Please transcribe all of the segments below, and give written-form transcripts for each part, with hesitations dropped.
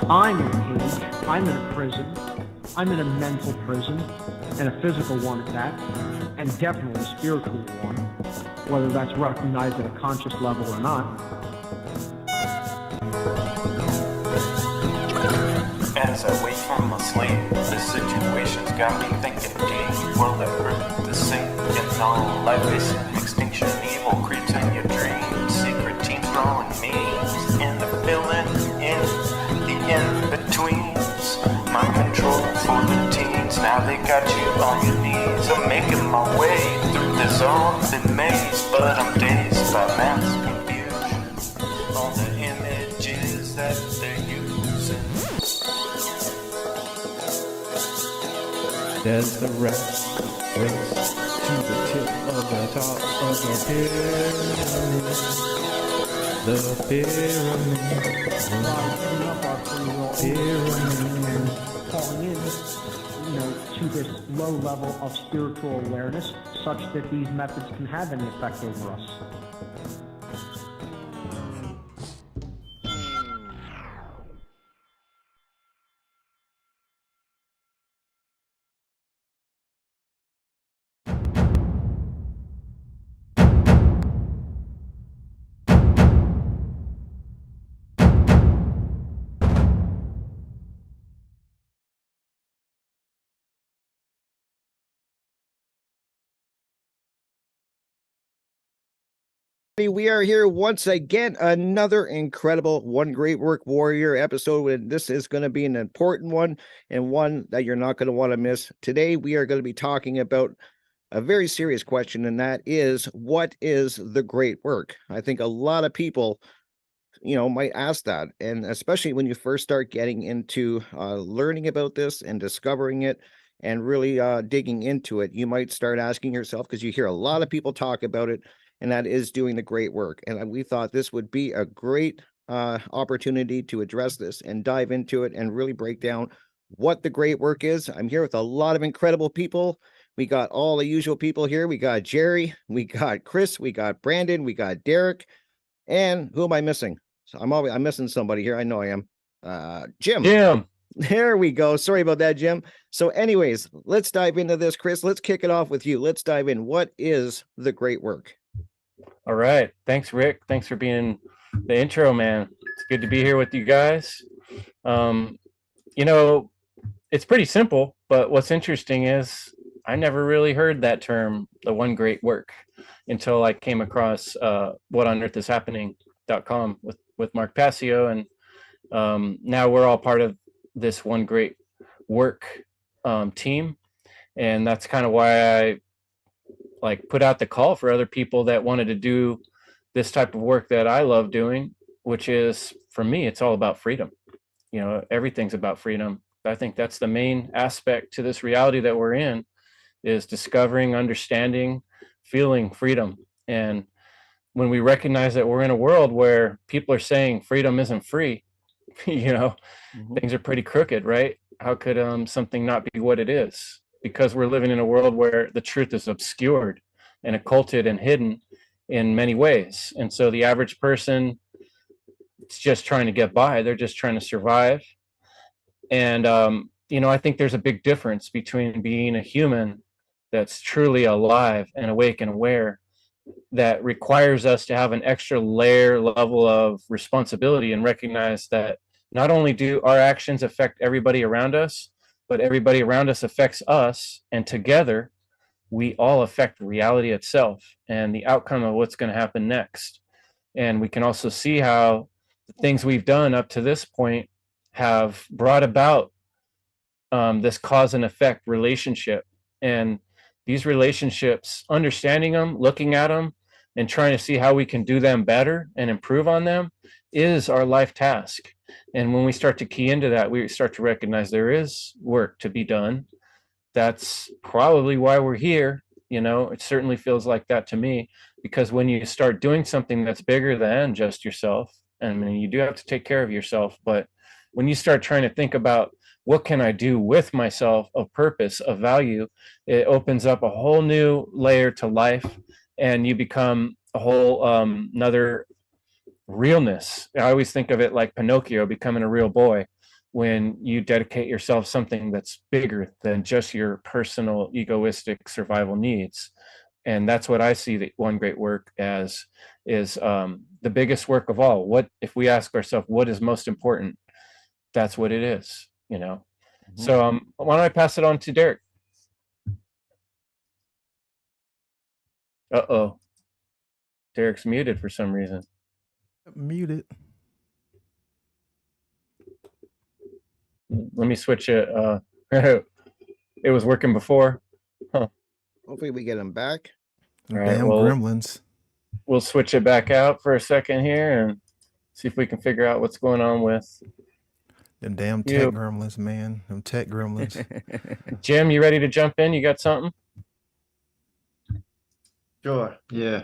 I'm in a cage, I'm in a prison, I'm in a mental prison, and a physical one at that, and definitely a spiritual one, whether that's recognized at a conscious level or not. As I wait for my sleep, the situation's got me thinking deep. Will it hurt the sink? And all life is in extinction. Evil creeps in your dreams. Secret teams throwing memes. In the filling, in the in-betweens. My control for the teens. Now they got you on your knees. I'm making my way through this open maze, but I'm dazed by mass confusion. All the images that they're using. There's the rat race to the tip of the top of the pyramid. The pyramid. Pyramid. Falling in, to this low level of spiritual awareness, such that these methods can have any effect over us. We are here once again, another incredible One Great Work Warrior episode, and this is going to be an important one and one that you're not going to want to miss. Today, we are going to be talking about a very serious question, and that is, what is the great work? I think a lot of people, might ask that, and especially when you first start getting into learning about this and discovering it and really digging into it, you might start asking yourself, because you hear a lot of people talk about it, and that is doing the great work. And we thought this would be a great opportunity to address this and dive into it and really break down what the great work is. I'm here with a lot of incredible people. We got all the usual people here. We got Jerry, we got Chris, we got Brandon, we got Derek, and who am I missing? So I'm missing somebody here. I know I am. Jim. There we go. Sorry about that, Jim. So anyways, let's dive into this. Chris, let's kick it off with you. Let's dive in. What is the great work? All right. Thanks, Rick. Thanks for being the intro, man. It's good to be here with you guys. It's pretty simple, but what's interesting is I never really heard that term, the one great work, until I came across whatonearthishappening.com with Mark Passio. And now we're all part of this one great work team. And that's kind of why I put out the call for other people that wanted to do this type of work that I love doing, which is, for me, it's all about freedom. Everything's about freedom. I think that's the main aspect to this reality that we're in, is discovering, understanding, feeling freedom. And when we recognize that we're in a world where people are saying freedom isn't free, things are pretty crooked, right? How could something not be what it is? Because we're living in a world where the truth is obscured and occulted and hidden in many ways. And so the average person is just trying to get by. They're just trying to survive. And, I think there's a big difference between being a human that's truly alive and awake and aware, that requires us to have an extra level of responsibility and recognize that not only do our actions affect everybody around us, but everybody around us affects us, and together we all affect reality itself and the outcome of what's going to happen next. And we can also see how the things we've done up to this point have brought about this cause and effect relationship. And these relationships, understanding them, looking at them, and trying to see how we can do them better and improve on them is our life task. And when we start to key into that, we start to recognize there is work to be done. That's probably why we're here. It certainly feels like that to me, because when you start doing something that's bigger than just yourself, and you do have to take care of yourself, but when you start trying to think about what can I do with myself of purpose, of value, it opens up a whole new layer to life, and you become a whole another realness. I always think of it like Pinocchio becoming a real boy. when you dedicate yourself something that's bigger than just your personal egoistic survival needs. And that's what I see the one great work as, is the biggest work of all. What if we ask ourselves what is most important? That's what it is, you know. So why don't I pass it on to Derek? Uh-oh, Derek's muted for some reason. Muted. Let me switch it. It was working before. Hopefully we get him back. All right, Damn well, gremlins. we'll switch it back out for a second here and see if we can figure out what's going on with Them damn you. tech gremlins, man. Them tech gremlins. Jim, you ready to jump in? You got something? Sure. Yeah.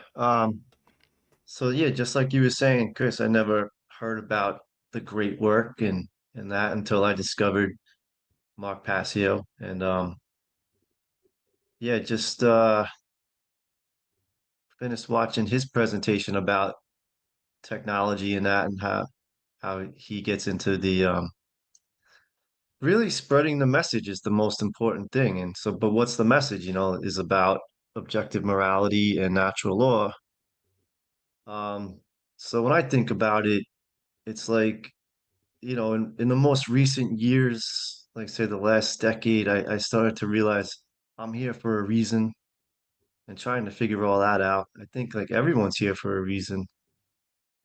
So yeah, just like you were saying, Chris, I never heard about the great work and that until I discovered Mark Passio. And yeah, just finished watching his presentation about technology and that and how he gets into the really spreading the message is the most important thing. And so, but what's the message, is about objective morality and natural law. So when I think about it, it's like, in the most recent years, like say the last decade, I started to realize I'm here for a reason and trying to figure all that out. I think like everyone's here for a reason.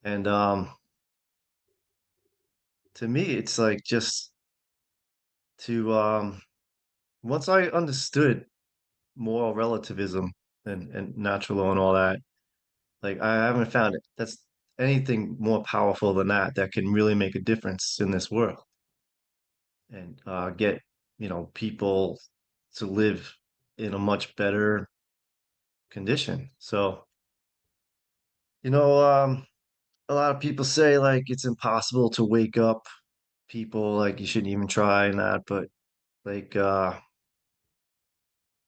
And to me, it's like just to once I understood moral relativism and natural law and all that, like I haven't found it that's anything more powerful than that can really make a difference in this world and get people to live in a much better condition. So a lot of people say like it's impossible to wake up people, like you shouldn't even try and that, but like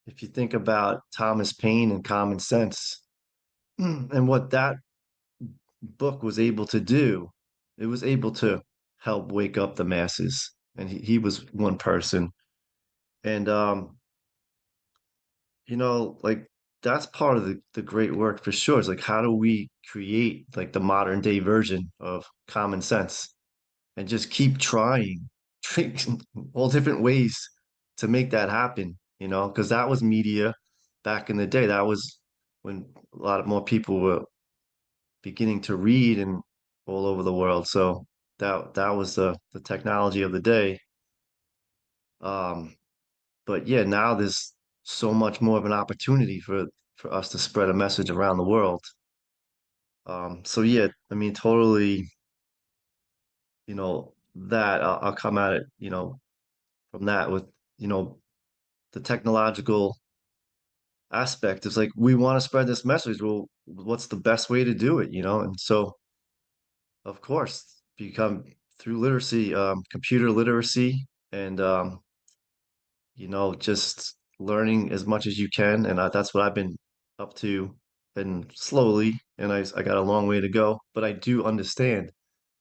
if you think about Thomas Paine and Common Sense and what that book was able to do, it was able to help wake up the masses, and he was one person. And like that's part of the great work for sure. It's like how do we create like the modern day version of common sense and just keep trying all different ways to make that happen, because that was media back in the day. That was when a lot of more people were beginning to read and all over the world. So that was the technology of the day. Um, but yeah, now there's so much more of an opportunity for us to spread a message around the world. So yeah, I mean, totally, that I'll come at it, from that with, you know, the technological aspect. It's like we want to spread this message. Well, what's the best way to do it, And so, of course, become through literacy, computer literacy, and just learning as much as you can. And that's what I've been up to, and slowly, and I got a long way to go, but I do understand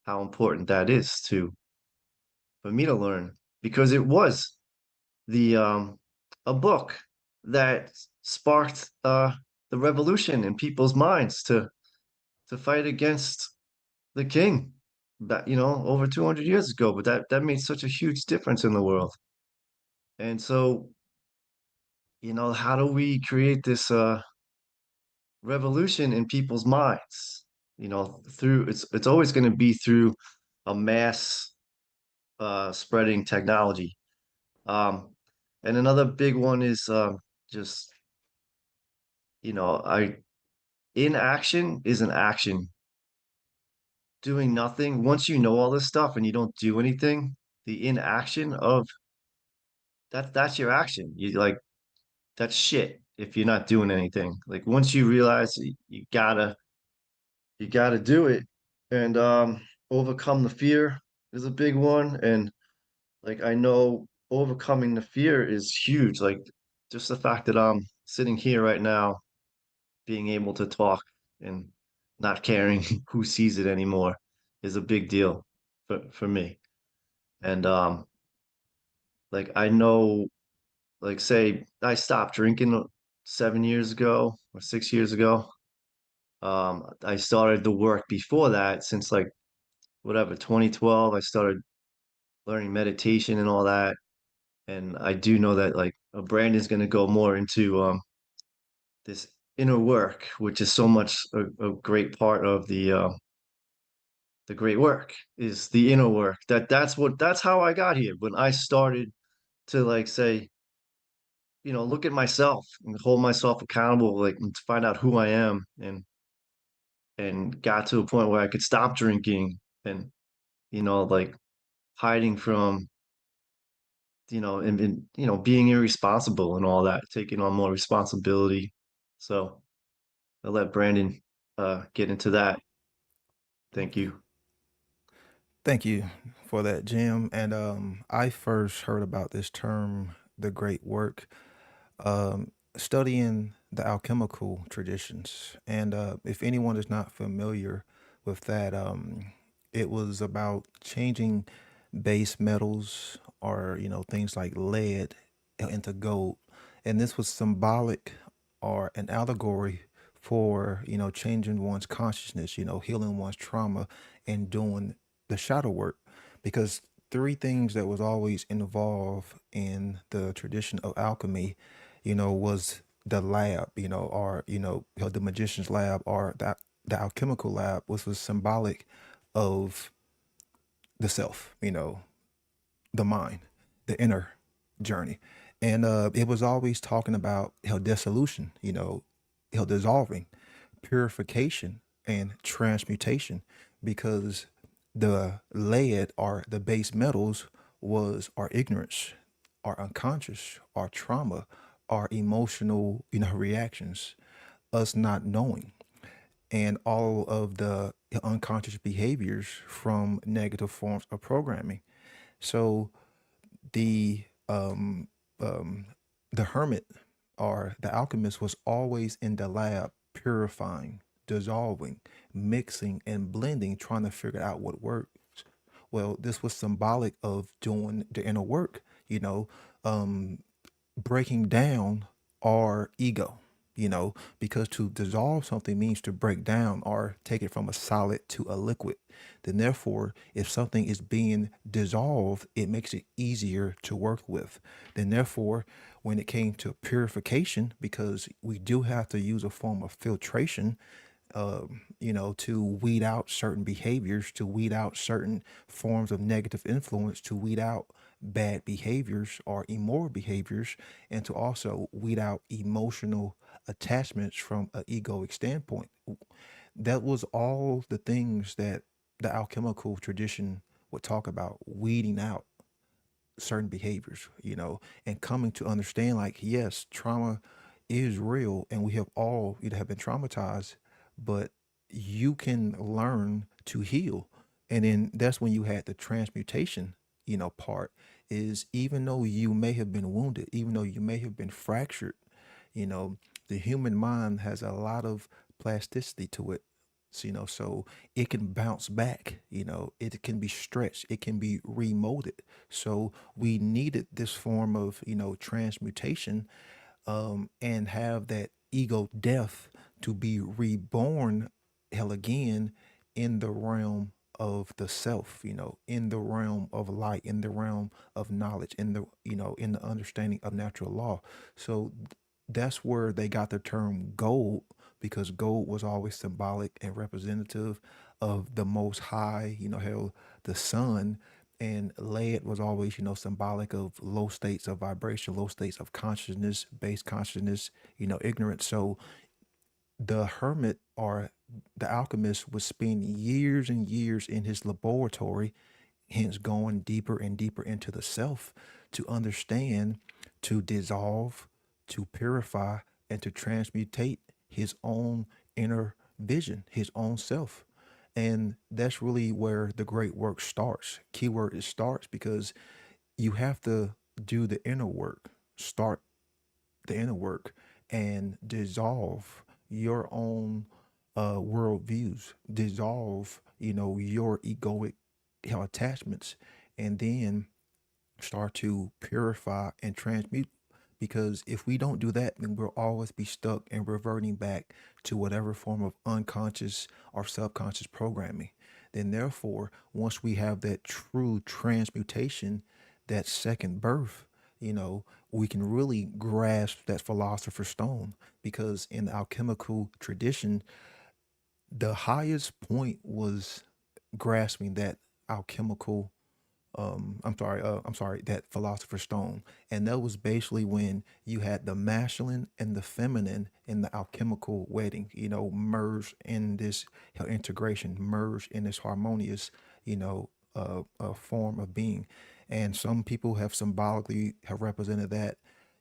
how important that is to for me to learn because it was the a book that sparked the revolution in people's minds to fight against the king that over 200 years ago, but that made such a huge difference in the world. And so how do we create this revolution in people's minds, through it's always going to be through a mass spreading technology. And another big one is just I inaction is an action. Doing nothing, once you know all this stuff and you don't do anything, the inaction of that's your action. You like that's shit if you're not doing anything. Like once you realize you gotta do it, and overcome the fear is a big one. And like I know overcoming the fear is huge. Like just the fact that I'm sitting here right now being able to talk and not caring who sees it anymore is a big deal for me. And like I know, like say I stopped drinking 7 years ago or 6 years ago. I started the work before that since like whatever 2012. I started learning meditation and all that. And I do know that like Brandon's going to go more into this inner work, which is so much a great part of the great work is the inner work. That's how I got here. When I started to like say, look at myself and hold myself accountable, like and to find out who I am and got to a point where I could stop drinking and like hiding from and being irresponsible and all that, taking on more responsibility. So I'll let Brandon get into that. Thank you. Thank you for that, Jim. And I first heard about this term, the great work, studying the alchemical traditions. And if anyone is not familiar with that, it was about changing base metals or things like lead into gold, and this was symbolic or an allegory for changing one's consciousness, healing one's trauma, and doing the shadow work, because three things that was always involved in the tradition of alchemy, was the lab, or the magician's lab, or the alchemical lab, which was symbolic of the self, the mind, the inner journey. And it was always talking about dissolution, dissolving, purification, and transmutation, because the lead or the base metals was our ignorance, our unconscious, our trauma, our emotional, reactions, us not knowing, and all of the unconscious behaviors from negative forms of programming. So the um, um, the hermit or the alchemist was always in the lab purifying, dissolving, mixing, and blending, trying to figure out what works. Well, this was symbolic of doing the inner work, um, breaking down our ego, because to dissolve something means to break down or take it from a solid to a liquid. Then, therefore, if something is being dissolved, it makes it easier to work with. Then, therefore, when it came to purification, because we do have to use a form of filtration, to weed out certain behaviors, to weed out certain forms of negative influence, to weed out bad behaviors or immoral behaviors, and to also weed out emotional attachments from an egoic standpoint. That was all the things that the alchemical tradition would talk about, weeding out certain behaviors, and coming to understand like, yes, trauma is real and we have all have been traumatized, but you can learn to heal. And then that's when you had the transmutation, part is, even though you may have been wounded, even though you may have been fractured, you know, the human mind has a lot of plasticity to it. So it can bounce back, it can be stretched, it can be remolded. So we needed this form of, transmutation, and have that ego death to be reborn hell again in the realm of the self, in the realm of light, in the realm of knowledge, in the, in the understanding of natural law. So that's where they got the term gold, because gold was always symbolic and representative of the most high, hell, the sun. And lead was always, symbolic of low states of vibration, low states of consciousness, base consciousness, ignorance. So the hermit or the alchemist would spend years and years in his laboratory, hence going deeper and deeper into the self to understand, to dissolve, to purify, and to transmutate his own inner vision, his own self. And that's really where the great work starts. Keyword is starts, because you have to do the inner work, start the inner work, and dissolve your own worldviews, dissolve, your egoic attachments, and then start to purify and transmute. Because if we don't do that, then we'll always be stuck and reverting back to whatever form of unconscious or subconscious programming. Then, therefore, once we have that true transmutation, that second birth, we can really grasp that philosopher's stone. Because in the alchemical tradition, the highest point was grasping that alchemical I'm sorry, that philosopher's stone. And that was basically when you had the masculine and the feminine in the alchemical wedding, merged in this integration, merged in this harmonious, form of being. And some people have symbolically have represented that,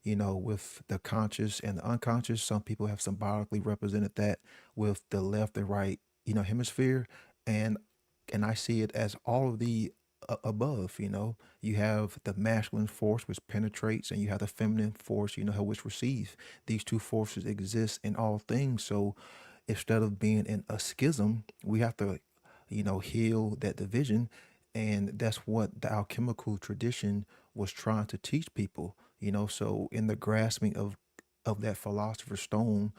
with the conscious and the unconscious. Some people have symbolically represented that with the left and right, hemisphere. And I see it as all of the above. You have the masculine force which penetrates, and you have the feminine force, which receives. These two forces exist in all things. So instead of being in a schism, we have to heal that division. And that's what the alchemical tradition was trying to teach people. So in the grasping of that philosopher's stone,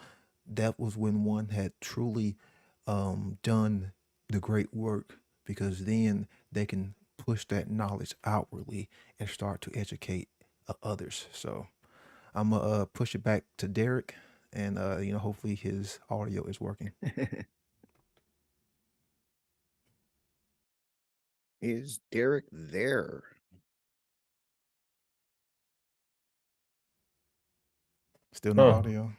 that was when one had truly done the great work, because then they can push that knowledge outwardly and start to educate others. So I'm gonna push it back to Derek, and hopefully his audio is working. Is Derek there? Still no Oh. audio.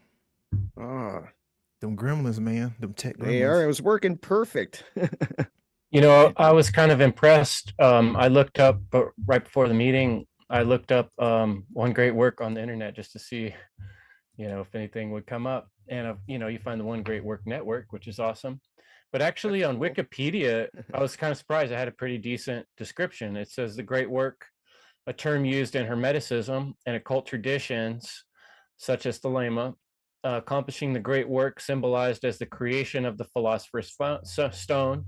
Ah, Them gremlins, man. Them tech they are. It gremlins. was working perfect. I was kind of impressed. I looked up right before the meeting. I looked up one great work on the internet just to see, if anything would come up. And you find the One Great Work Network, which is awesome. But actually, on Wikipedia, I was kind of surprised. I had a pretty decent description. It says the great work, a term used in Hermeticism and occult traditions, such as Thelema, accomplishing the great work symbolized as the creation of the philosopher's stone,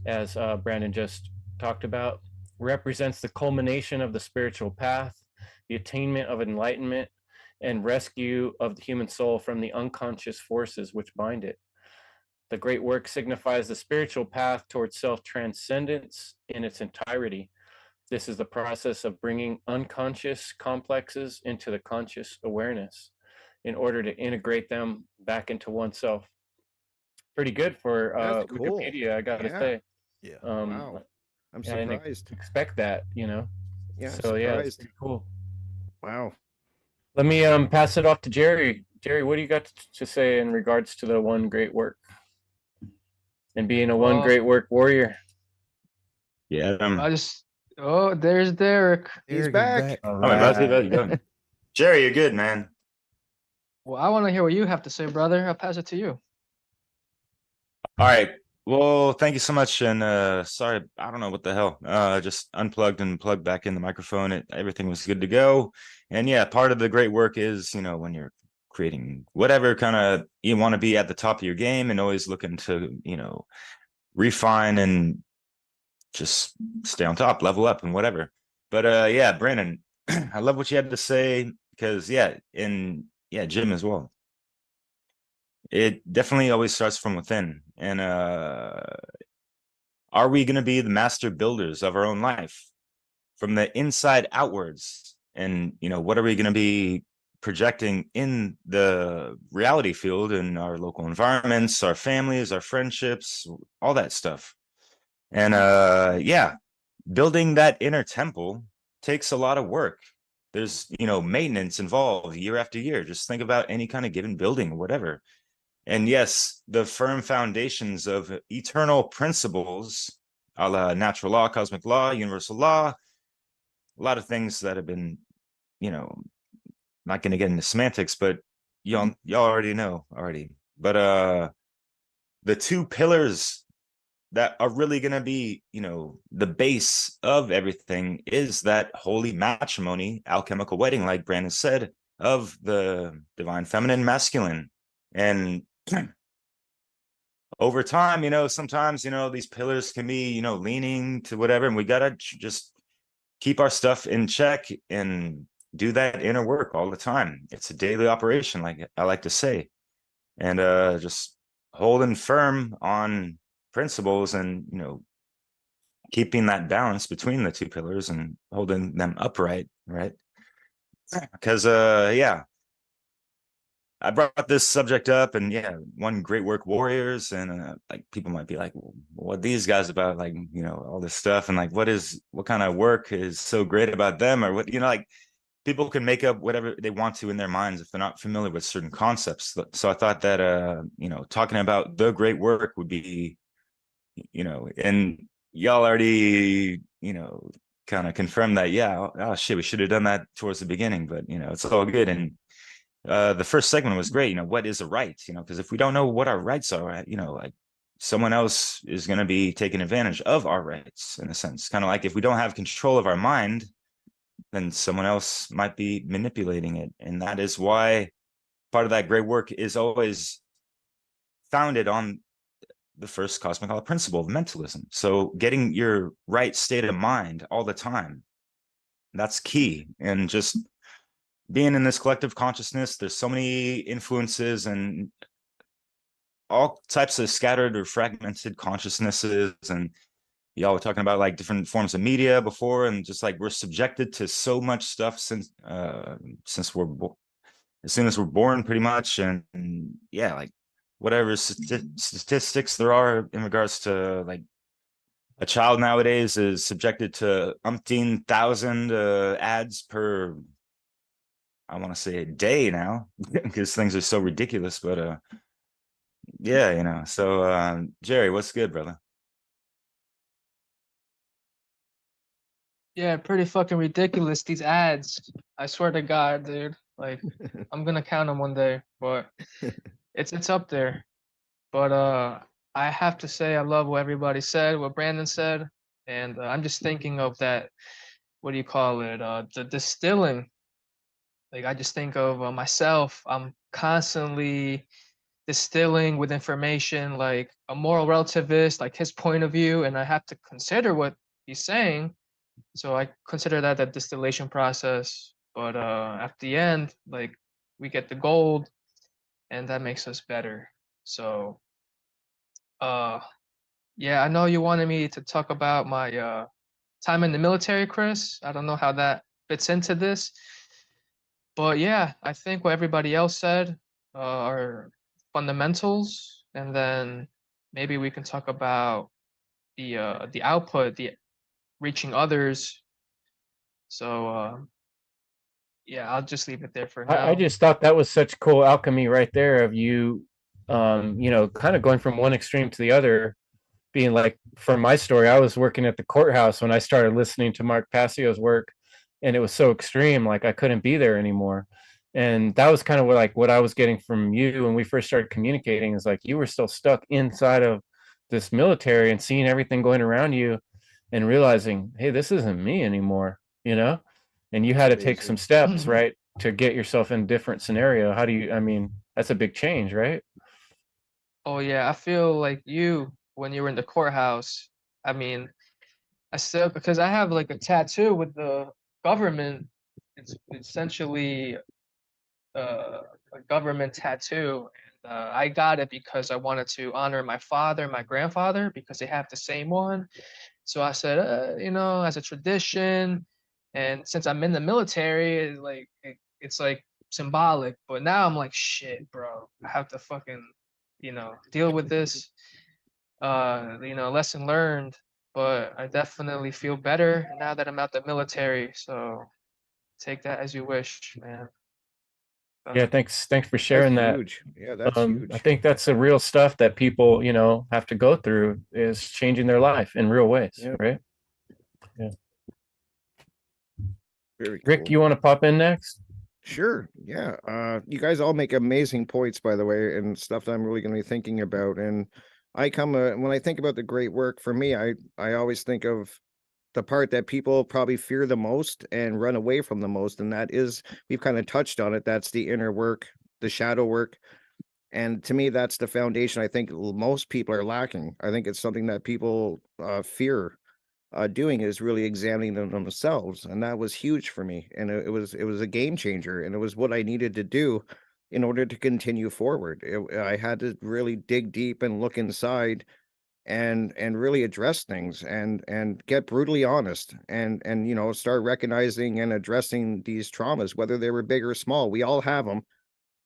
as Brandon just talked about, represents the culmination of the spiritual path, the attainment of enlightenment, and rescue of the human soul from the unconscious forces which bind it. The great work signifies the spiritual path towards self-transcendence in its entirety. This is the process of bringing unconscious complexes into the conscious awareness in order to integrate them back into oneself. Pretty good for That's cool. Wikipedia, I gotta Yeah. say. Yeah. Wow. I'm I didn't surprised. expect that, Yeah, So yeah, it's surprised. pretty cool. Wow. Let me pass it off to Jerry. Jerry, what do you got to say in regards to the one great work and being a one great work warrior? Yeah. There's Derek. He's Derek is back. Oh, my brother, how's it going? Jerry, you're good, man. Well, I want to hear what you have to say, brother. I'll pass it to you. All right. Well, thank you so much. And sorry, I don't know what the hell. Just unplugged and plugged back in the microphone. Everything was good to go. And yeah, part of the great work is, when you're creating whatever kind of you want to be at the top of your game and always looking to, refine and just stay on top, level up and whatever. But yeah, Brandon, I love what you had to say because Jim as well. It definitely always starts from within. And are we going to be the master builders of our own life from the inside outwards? And, what are we going to be projecting in the reality field in our local environments, our families, our friendships, all that stuff? And building that inner temple takes a lot of work. There's, maintenance involved year after year. Just think about any kind of given building or whatever. And yes, the firm foundations of eternal principles, a la natural law, cosmic law, universal law, a lot of things that have been, not going to get into semantics, but y'all already know already. But the two pillars that are really going to be, the base of everything is that holy matrimony, alchemical wedding, like Brandon said, of the divine feminine, masculine. And over time, sometimes, these pillars can be, leaning to whatever, and we got to just keep our stuff in check and do that inner work all the time. It's a daily operation, like I like to say, and just holding firm on principles and, you know, keeping that balance between the two pillars and holding them upright, right? Because yeah, I brought this subject up, and yeah, one great work warriors, and like people might be like, well, what these guys about, like, you know, all this stuff, and like what kind of work is so great about them, or what, you know, like people can make up whatever they want to in their minds if they're not familiar with certain concepts. So I thought that you know, talking about the great work would be, you know, and y'all already, you know, kind of confirmed that, yeah, oh shit, we should have done that towards the beginning, but you know, it's all good. And the first segment was great. You know, what is a right? You know, because if we don't know what our rights are, you know, like someone else is going to be taking advantage of our rights in a sense. Kind of like if we don't have control of our mind, then someone else might be manipulating it. And that is why part of that great work is always founded on the first cosmic law principle of mentalism. So getting your right state of mind all the time, that's key. And just being in this collective consciousness, there's so many influences and all types of scattered or fragmented consciousnesses. And y'all were talking about like different forms of media before, and just like we're subjected to so much stuff since we're as soon as we're born, pretty much. And yeah, like whatever statistics there are in regards to like a child nowadays is subjected to umpteen thousand ads per, I want to say, a day now, because things are so ridiculous. But yeah, you know. So Jerry, what's good, brother? Yeah, pretty fucking ridiculous, these ads. I swear to God, dude. Like, I'm gonna count them one day, but it's up there. But I have to say I love what everybody said, what Brandon said, and I'm just thinking of that. What do you call it? The distilling. Like I just think of myself. I'm constantly distilling with information, like a moral relativist, like his point of view, and I have to consider what he's saying. So I consider that a distillation process. But at the end, like we get the gold, and that makes us better. So uh, yeah, I know you wanted me to talk about my time in the military, Chris. I don't know how that fits into this, but yeah, I think what everybody else said are fundamentals, and then maybe we can talk about the output, the reaching others. So yeah, I'll just leave it there for I now. just thought that was such cool alchemy right there of you, you know, kind of going from one extreme to the other. Being like, for my story, I was working at the courthouse when I started listening to Mark Passio's work, and it was so extreme, like I couldn't be there anymore. And that was kind of what I was getting from you when we first started communicating, is like you were still stuck inside of this military and seeing everything going around you and realizing, hey, this isn't me anymore, you know? And you had to take some Amazing. steps, right, to get yourself in a different scenario. How do you, I mean, that's a big change, right? Oh yeah, I feel like you when you were in the courthouse. I mean, I still, because I have like a tattoo with the government. It's essentially a government tattoo. And I got it because I wanted to honor my father and my grandfather because they have the same one. So I said, you know, as a tradition, and since I'm in the military, it's like symbolic. But now I'm like, shit, bro, I have to fucking, you know, deal with this. You know, lesson learned. But I definitely feel better now that I'm out the military. So take that as you wish, man. Yeah, thanks for That's sharing that. huge. Yeah, that's I huge. think that's the real stuff that people, you know, have to go through, is changing their life in real ways, Yeah, right? Yeah. very Rick, cool. you want to pop in next? Sure. Yeah. You guys all make amazing points, by the way, and stuff that I'm really going to be thinking about. And when I think about the great work, for me, I always think of the part that people probably fear the most and run away from the most, and that is, we've kind of touched on it. That's the inner work, the shadow work. And to me, that's the foundation I think most people are lacking. I think it's something that people fear. doing is really examining them themselves, and that was huge for me. And it was a game changer, and it was what I needed to do in order to continue forward. I had to really dig deep and look inside and really address things and get brutally honest and start recognizing and addressing these traumas, whether they were big or small. We all have them,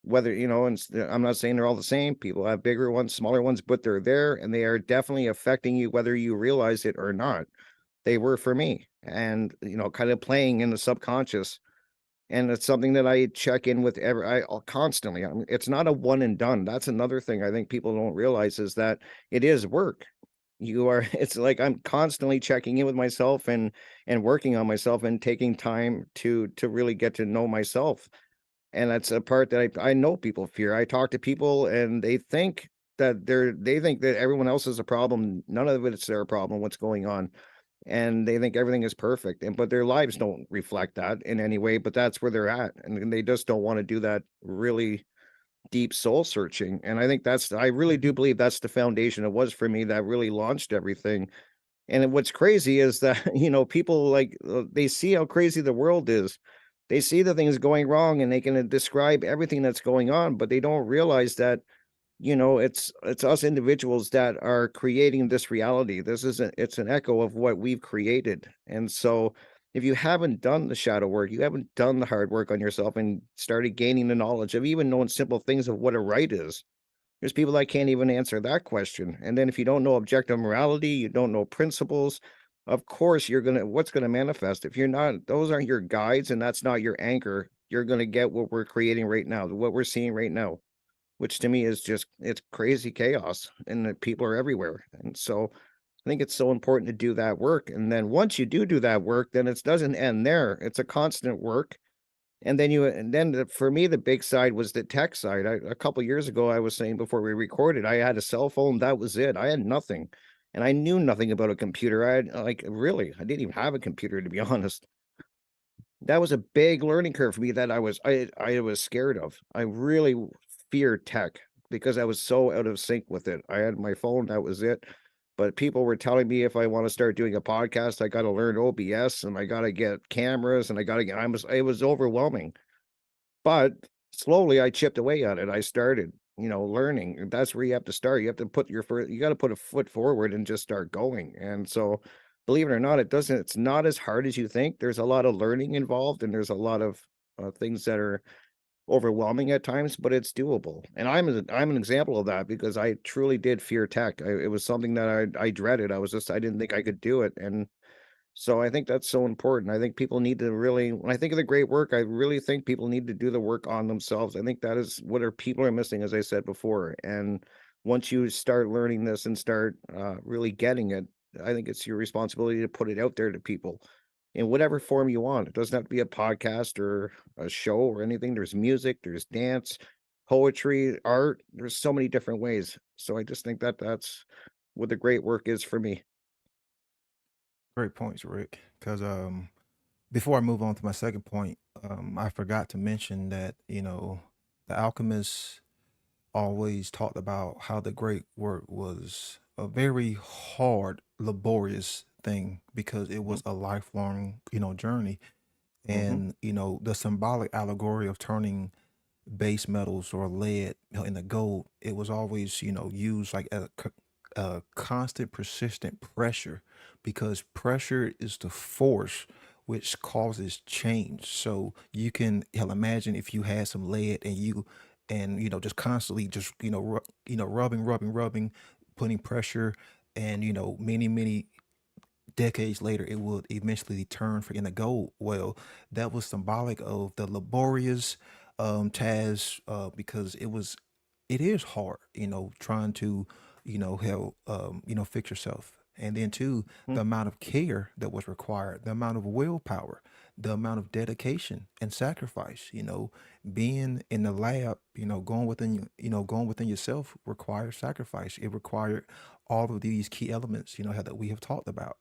whether I'm not saying they're all the same. People have bigger ones, smaller ones, but they're there and they are definitely affecting you whether you realize it or not. They were for me, and kind of playing in the subconscious. And it's something that I check in with constantly. I mean, it's not a one and done. That's another thing I think people don't realize, is that it is work. It's like I'm constantly checking in with myself and working on myself and taking time to really get to know myself. And that's a part that I know people fear. I talk to people and they think that they think that everyone else is a problem. None of it's their problem, what's going on, and they think everything is perfect, but their lives don't reflect that in any way. But that's where they're at, and they just don't want to do that really deep soul searching. And I really do believe that's the foundation it was for me that really launched everything. And what's crazy is that people, like, they see how crazy the world is. They see the things going wrong and they can describe everything that's going on, but they don't realize that it's us individuals that are creating this reality. It's an echo of what we've created. And so if you haven't done the shadow work, you haven't done the hard work on yourself and started gaining the knowledge of even knowing simple things of what a right is. There's people that can't even answer that question. And then if you don't know objective morality, you don't know principles, of course what's gonna manifest. If you're not, those aren't your guides and that's not your anchor, you're gonna get what we're creating right now, what we're seeing right now, which to me is just, it's crazy chaos, and that people are everywhere. And so I think it's so important to do that work. And then once you do that work, then it doesn't end there. It's a constant work. For me, the big side was the tech side. A couple years ago, I was saying before we recorded, I had a cell phone. That was it. I had nothing, and I knew nothing about a computer. I didn't even have a computer, to be honest. That was a big learning curve for me that I was scared of. I really feared tech because I was so out of sync with it. I had my phone, that was it. But people were telling me if I want to start doing a podcast, I got to learn OBS and I got to get cameras and it was overwhelming. But slowly I chipped away at it. I started, learning. That's where you have to start. You have to you got to put a foot forward and just start going. And so, believe it or not, it's not as hard as you think. There's a lot of learning involved and there's a lot of things that are overwhelming at times, but it's doable. And I'm an example of that because I truly did fear tech. It was something that I dreaded. I didn't think I could do it. And so I think that's so important. I think people need to really, when I think of the great work, I really think people need to do the work on themselves. I think that is what people are missing, as I said before. And once you start learning this and start really getting it, I think it's your responsibility to put it out there to people in whatever form you want. It doesn't have to be a podcast or a show or anything. There's music, there's dance, poetry, art. There's so many different ways. So I just think that that's what the great work is for me. Great points, Rick. Because before I move on to my second point, I forgot to mention that the alchemists always talked about how the great work was a very hard, laborious thing because it was a lifelong, journey. And the symbolic allegory of turning base metals or lead into gold, it was always used like a constant persistent pressure, because pressure is the force which causes change. So you can imagine if you had some lead and just constantly just rubbing, putting pressure, and many decades later it would eventually turn for into gold. Well, that was symbolic of the laborious task, because it is hard, trying to help fix yourself. And then too, the amount of care that was required, the amount of willpower, the amount of dedication and sacrifice, being in the lab, going within yourself requires sacrifice. It required all of these key elements, that we have talked about.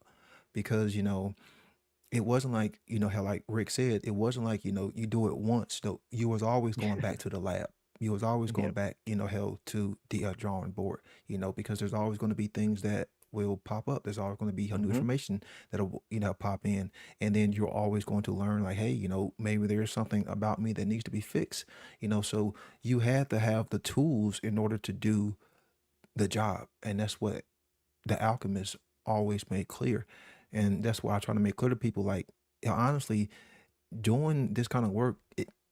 Because it wasn't like how, like Rick said, it wasn't like you do it once. No, you was always going back to the lab. You was always going back, hell, to the drawing board. Because there's always going to be things that will pop up. There's always going to be new Mhm. information that'll pop in, and then you're always going to learn like, hey, maybe there's something about me that needs to be fixed. So you have to have the tools in order to do the job, and that's what the alchemists always made clear, and that's why I try to make clear to people like, honestly, doing this kind of work,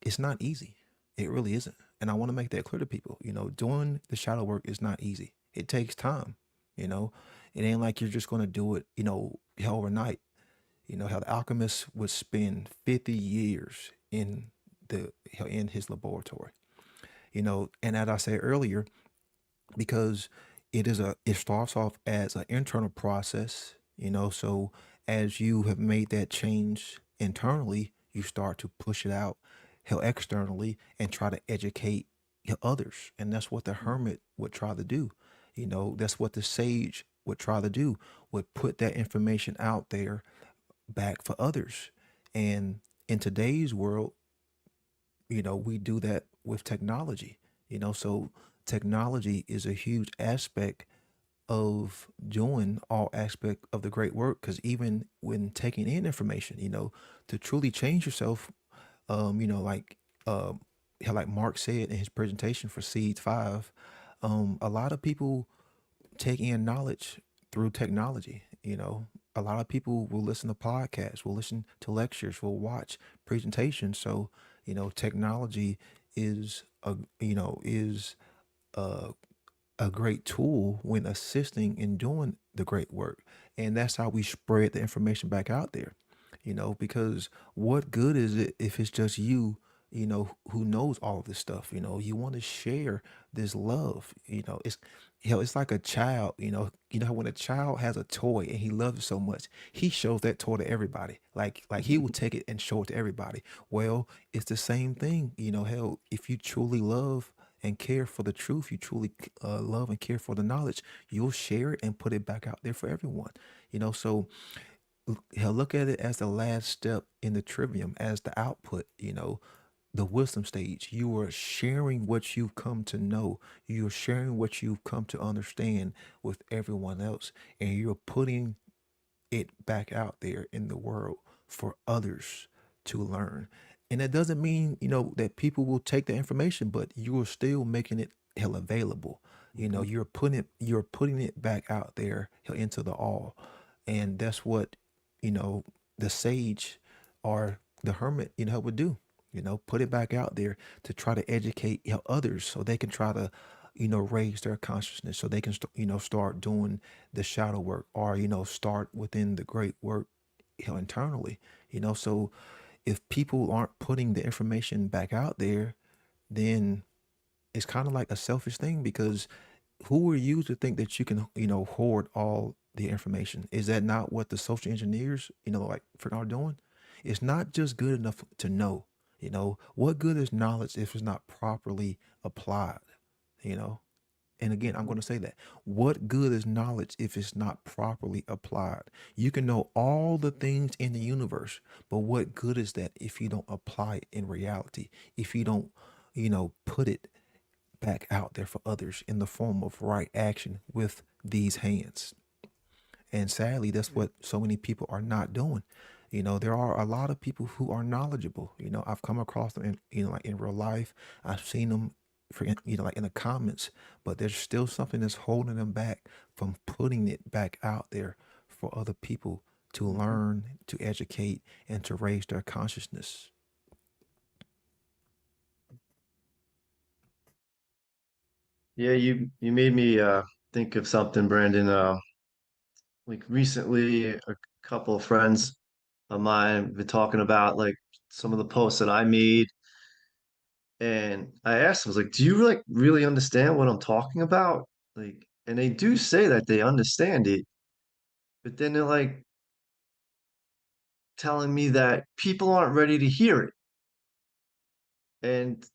it's not easy. It really isn't. And I want to make that clear to people. Doing the shadow work is not easy. It takes time. You know, it ain't like you're just going to do it, overnight. How the alchemist would spend 50 years in his laboratory. And as I said earlier, because it starts off as an internal process, so as you have made that change internally, you start to push it out externally and try to educate others, and that's what the hermit would try to do. That's what the sage would try to do, would put that information out there back for others. And in today's world, we do that with technology. So technology is a huge aspect of doing all aspect of the great work, because even when taking in information, to truly change yourself, like how like Mark said in his presentation for Seed 5, a lot of people take in knowledge through technology. A lot of people will listen to podcasts, will listen to lectures, will watch presentations. So technology is a a great tool when assisting in doing the great work. And that's how we spread the information back out there, because what good is it if it's just you, who knows all of this stuff? You want to share this love, it's like a child, how when a child has a toy and he loves it so much, he shows that toy to everybody. Like he will take it and show it to everybody. Well, it's the same thing, hell, if you truly love and care for the truth, you truly love and care for the knowledge, you'll share it and put it back out there for everyone. So hell, look at it as the last step in the trivium, as the output, the wisdom stage. You are sharing what you've come to know. You're sharing what you've come to understand with everyone else, and you're putting it back out there in the world for others to learn. And that doesn't mean, that people will take the information, but you're still making it hell available. You're putting it back out there into the all. And that's what, the sage or the hermit, would do. Put it back out there to try to educate others, so they can try to, raise their consciousness, so they can, start doing the shadow work, or, start within the great work, internally. So if people aren't putting the information back out there, then it's kind of like a selfish thing, because who are you to think that you can, hoard all the information? Is that not what the social engineers, like are doing? It's not just good enough to know. What good is knowledge if it's not properly applied? You know, and again, I'm going to say that. What good is knowledge if it's not properly applied? You can know all the things in the universe, but what good is that if you don't apply it in reality? If you don't, put it back out there for others in the form of right action with these hands? And sadly, that's what so many people are not doing. There are a lot of people who are knowledgeable. I've come across them in, like in real life. I've seen them for, like in the comments, but there's still something that's holding them back from putting it back out there for other people to learn, to educate, and to raise their consciousness. Yeah, you made me think of something, Brandon. Like recently, a couple of friends of mine have been talking about like some of the posts that I made, and I asked them, I was like, "Do you like really understand what I'm talking about?" Like, and they do say that they understand it, but then they're like telling me that people aren't ready to hear it, and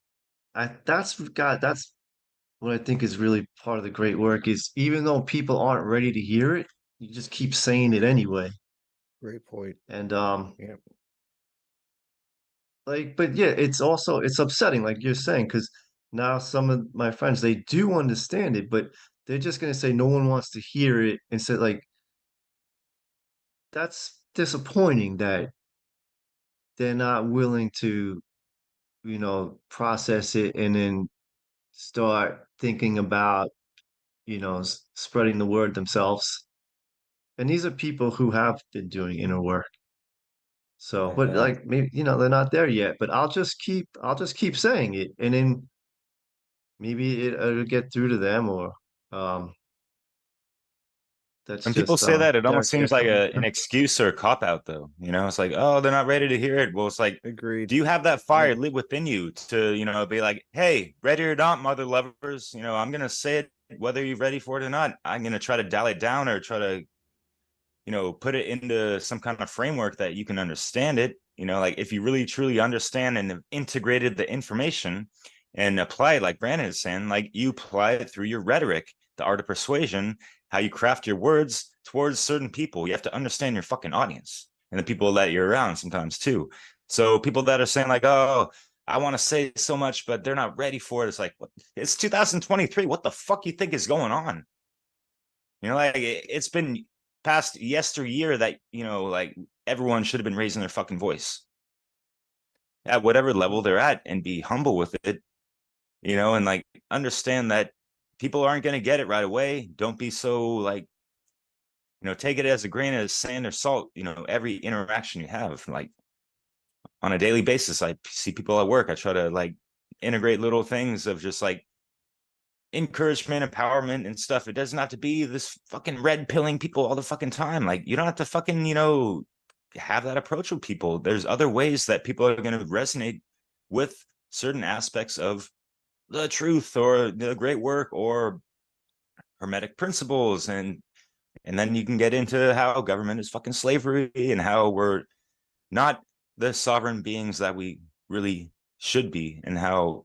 that's what I think is really part of the great work is even though people aren't ready to hear it, you just keep saying it anyway. Great point. And Yeah. like, but yeah, it's upsetting, like you're saying, because now some of my friends they do understand it, but they're just gonna say no one wants to hear it and say like that's disappointing that they're not willing to, process it and then start thinking about, spreading the word themselves. And these are people who have been doing inner work. So, but Yeah. like maybe, they're not there yet, but I'll just keep saying it and then maybe it'll get through to them or um that's When people just say that, it almost Derek seems here like coming. an excuse or a cop out, though. It's like, oh, they're not ready to hear it. Well, it's like, Agreed. do you have that fire Yeah. lit within you to, be like, hey, ready or not, mother lovers, I'm gonna say it whether you're ready for it or not. I'm gonna try to dial it down or try to, put it into some kind of framework that you can understand it. Like if you really truly understand and have integrated the information and apply it, like Brandon is saying, like you apply it through your rhetoric, the art of persuasion, how you craft your words towards certain people. You have to understand your fucking audience and the people that you're around sometimes too. So people that are saying like, oh, I want to say so much, but they're not ready for it. It's like, it's 2023. What the fuck you think is going on? Like it's been past yesteryear that, like everyone should have been raising their fucking voice at whatever level they're at and be humble with it, and like understand that people aren't going to get it right away. Don't be so like, take it as a grain of sand or salt, every interaction you have. Like on a daily basis, I see people at work. I try to like integrate little things of just like encouragement, empowerment, and stuff. It doesn't have to be this fucking red pilling people all the fucking time. Like you don't have to fucking, have that approach with people. There's other ways that people are going to resonate with certain aspects of the truth or the great work or hermetic principles. And then you can get into how government is fucking slavery and how we're not the sovereign beings that we really should be, and how,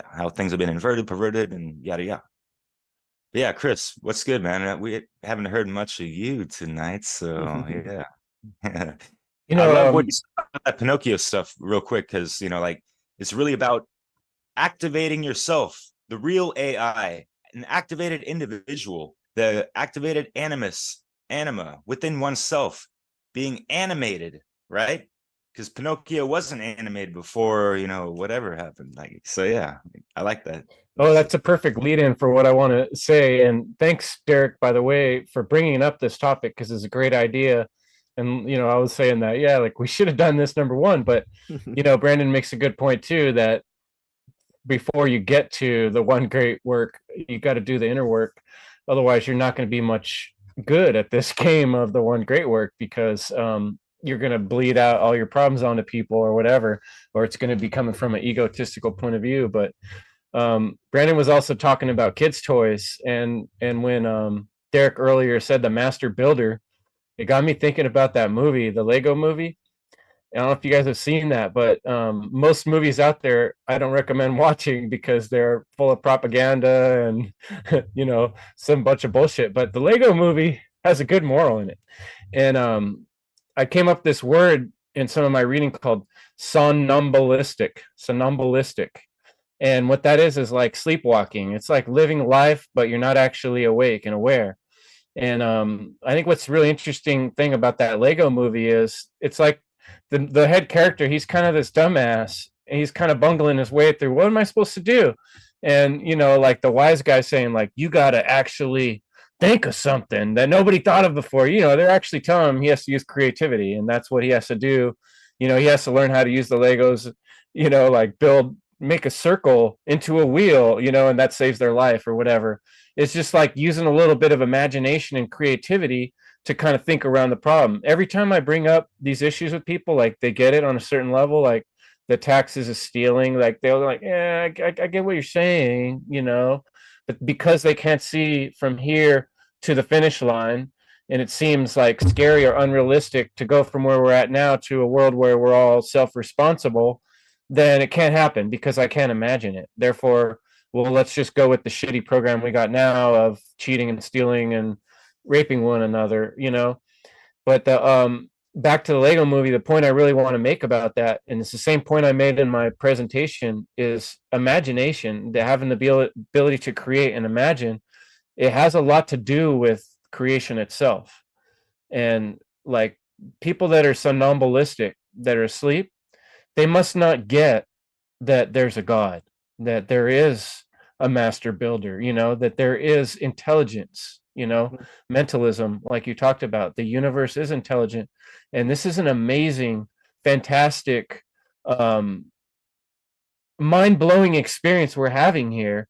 how things have been inverted, perverted, and yada yada. But yeah, Chris, what's good, man? We haven't heard much of you tonight, so yeah. You I know, love what you said about that Pinocchio stuff, real quick, because like it's really about activating yourself, the real AI, an activated individual, the activated anima within oneself, being animated, right? Because Pinocchio wasn't animated before, whatever happened. Like, so yeah, I like that. oh, that's a perfect lead in for what I want to say. And thanks, Derek, by the way, for bringing up this topic because it's a great idea. And, I was saying that, yeah, like we should have done this number one. But, Brandon makes a good point too that before you get to the one great work, you got to do the inner work. Otherwise, you're not going to be much good at this game of the one great work because you're going to bleed out all your problems onto people or whatever, or it's going to be coming from an egotistical point of view. But Brandon was also talking about kids' toys, and when Derek earlier said the master builder, it got me thinking about that movie, the Lego movie. I don't know if you guys have seen that, but most movies out there I don't recommend watching because they're full of propaganda and some bunch of bullshit. But the Lego movie has a good moral in it, and I came up with this word in some of my reading called somnambulistic. And what that is like sleepwalking. It's like living life, but you're not actually awake and aware. And I think what's really interesting thing about that Lego movie is it's like the head character, he's kind of this dumbass. And he's kind of bungling his way through. What am I supposed to do? And like the wise guy saying, like, you gotta actually think of something that nobody thought of before. They're actually telling him he has to use creativity, and that's what he has to do. He has to learn how to use the Legos, like make a circle into a wheel, and that saves their life or whatever. It's just like using a little bit of imagination and creativity to kind of think around the problem. Every time I bring up these issues with people, like they get it on a certain level, like the taxes is stealing, like they're like, yeah, I get what you're saying, but because they can't see from here to the finish line, and it seems like scary or unrealistic to go from where we're at now to a world where we're all self-responsible, then it can't happen because I can't imagine it. Therefore, well, let's just go with the shitty program we got now of cheating and stealing and raping one another, But back to the Lego movie, the point I really want to make about that, and it's the same point I made in my presentation, is imagination, that having the ability to create and imagine, it has a lot to do with creation itself. And like people that are somnambulistic, that are asleep, they must not get that there's a God, that there is a master builder, that there is intelligence, mentalism, like you talked about. The universe is intelligent. And this is an amazing, fantastic, um, mind blowing experience we're having here,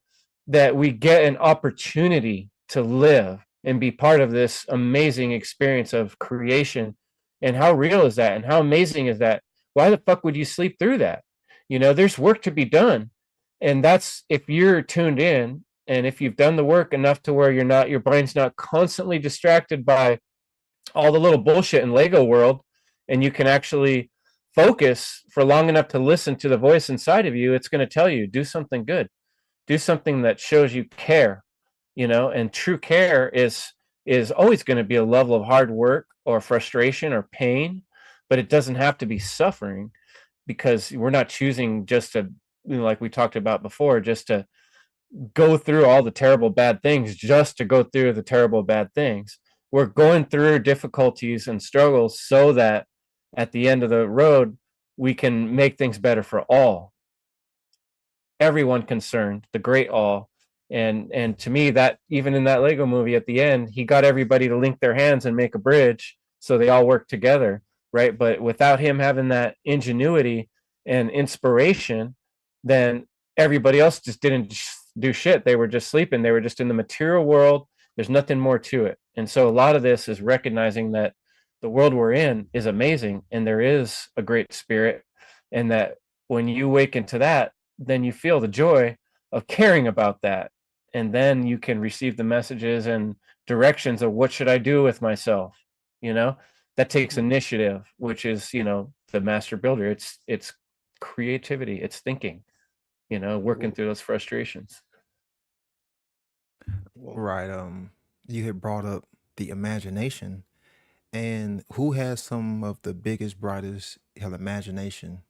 that we get an opportunity to live and be part of this amazing experience of creation. And how real is that? And how amazing is that? Why the fuck would you sleep through that? There's work to be done. And that's if you're tuned in, and if you've done the work enough to where your brain's not constantly distracted by all the little bullshit in Lego world, and you can actually focus for long enough to listen to the voice inside of you, it's going to tell you, do something good, do something that shows you care. And true care is always going to be a level of hard work or frustration or pain, but it doesn't have to be suffering, because we're not choosing just to, like we talked about before, just to go through all the terrible bad things just to go through the terrible bad things. We're going through difficulties and struggles so that at the end of the road, we can make things better for all, everyone concerned, the great all. And to me, that even in that Lego movie at the end, he got everybody to link their hands and make a bridge so they all work together, right? But without him having that ingenuity and inspiration, then everybody else just didn't do shit. They were just sleeping. They were just in the material world. There's nothing more to it. And so a lot of this is recognizing that the world we're in is amazing, and there is a great spirit, and that when you awaken to that, then you feel the joy of caring about that. And then you can receive the messages and directions of what should I do with myself. That takes initiative, which is, the master builder. It's creativity, it's thinking, working through those frustrations. Right. You had brought up the imagination, and who has some of the biggest, brightest imagination?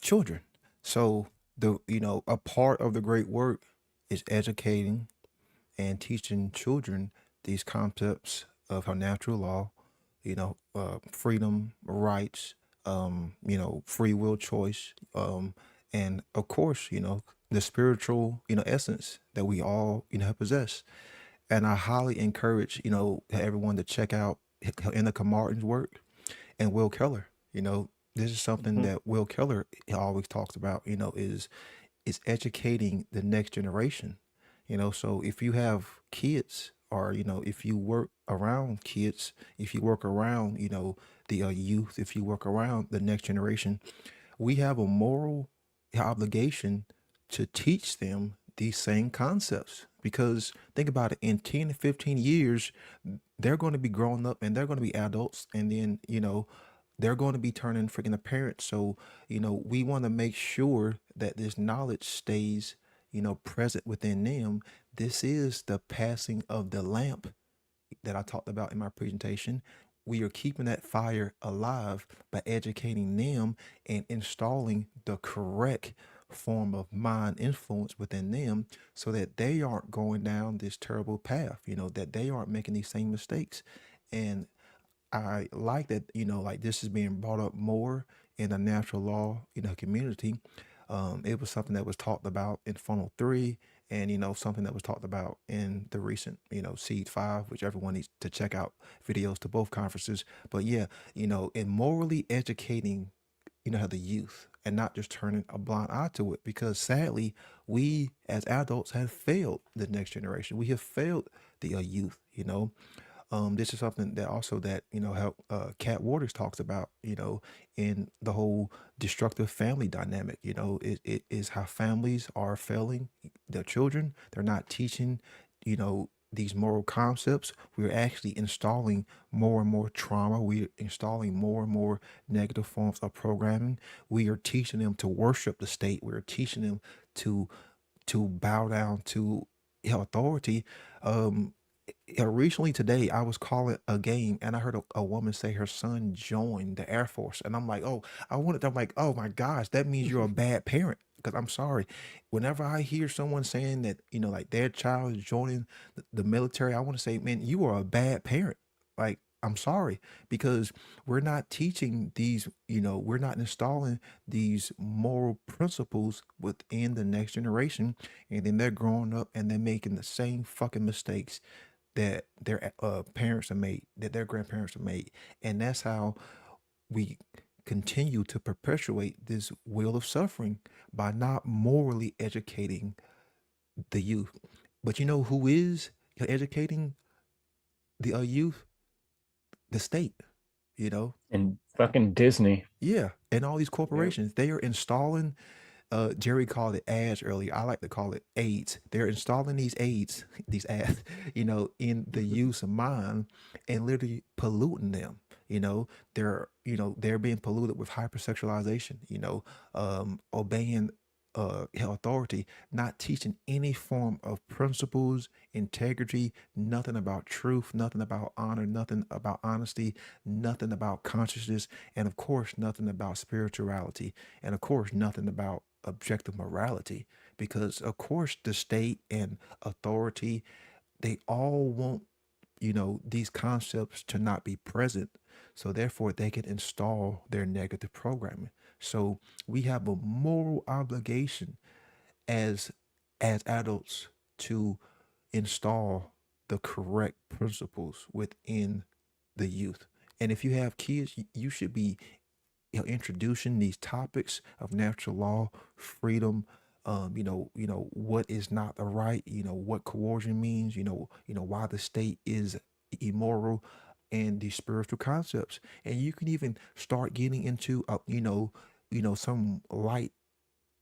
Children. So a part of the great work is educating and teaching children these concepts of our natural law, freedom, rights, free will choice, and of course, the spiritual, essence that we all, possess. And I highly encourage, everyone to check out Enoch Martin's work and Will Keller. This is something that Will Keller always talks about, is educating the next generation. So if you have kids, or if you work around kids, if you work around the youth, if you work around the next generation, we have a moral obligation to teach them these same concepts. Because think about it, in 10 to 15 years, they're going to be grown up and they're going to be adults, and then they're going to be turning freaking the parents. So we want to make sure that this knowledge stays present within them. This is the passing of the lamp that I talked about in my presentation. We are keeping that fire alive by educating them and installing the correct form of mind influence within them, so that they aren't going down this terrible path, that they aren't making these same mistakes. And I like that, like this is being brought up more in the natural law, community. It was something that was talked about in Funnel 3, and, something that was talked about in the recent, Seed 5, which everyone needs to check out videos to both conferences. But yeah, in morally educating, the youth, and not just turning a blind eye to it, because sadly, we as adults have failed the next generation. We have failed the youth, this is something that also that how Cat Waters talks about, in the whole destructive family dynamic. It is how families are failing their children. They're not teaching these moral concepts. We're actually installing more and more trauma. We're installing more and more negative forms of programming. We are teaching them to worship the state. We're teaching them to bow down to authority. recently today I was calling a game and I heard a woman say her son joined the Air Force, and I'm like, oh, I'm like, oh my gosh, that means you're a bad parent. Because I'm sorry, whenever I hear someone saying that, like their child is joining the military, I want to say, man, you are a bad parent. Like, I'm sorry, because we're not teaching these, we're not installing these moral principles within the next generation, and then they're growing up and they're making the same fucking mistakes that their parents have made, that their grandparents have made, and that's how we continue to perpetuate this wheel of suffering by not morally educating the youth. But you know who is educating the youth? The state. You know, And fucking Disney. yeah, and all these Yep. corporations, they are installing. Jerry called it ads earlier. I like to call it aids. They're installing these aids, these ads, in the use of mind and literally polluting them. They're being polluted with hypersexualization. Obeying authority, not teaching any form of principles, integrity, nothing about truth, nothing about honor, nothing about honesty, nothing about consciousness, and of course, nothing about spirituality, and of course, nothing about objective morality. Because, of course, the state and authority, they all want these concepts to not be present, so therefore they can install their negative programming. So we have a moral obligation as adults to install the correct principles within the youth. And if you have kids, you should be introducing these topics of natural law, freedom, what is not the right, what coercion means, why the state is immoral, and these spiritual concepts. And you can even start getting into, some light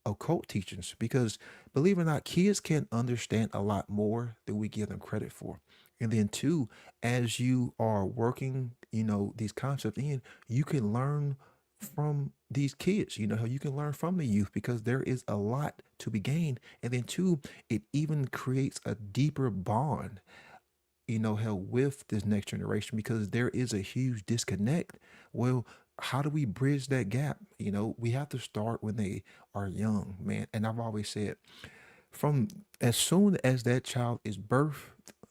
occult teachings, because believe it or not, kids can understand a lot more than we give them credit for. And then two, as you are working, these concepts in, you can learn from these kids, how you can learn from the youth, because there is a lot to be gained. And then two, it even creates a deeper bond, hell, with this next generation, because there is a huge disconnect. Well, how do we bridge that gap? We have to start when they are young, man. And I've always said, from as soon as that child is birthed,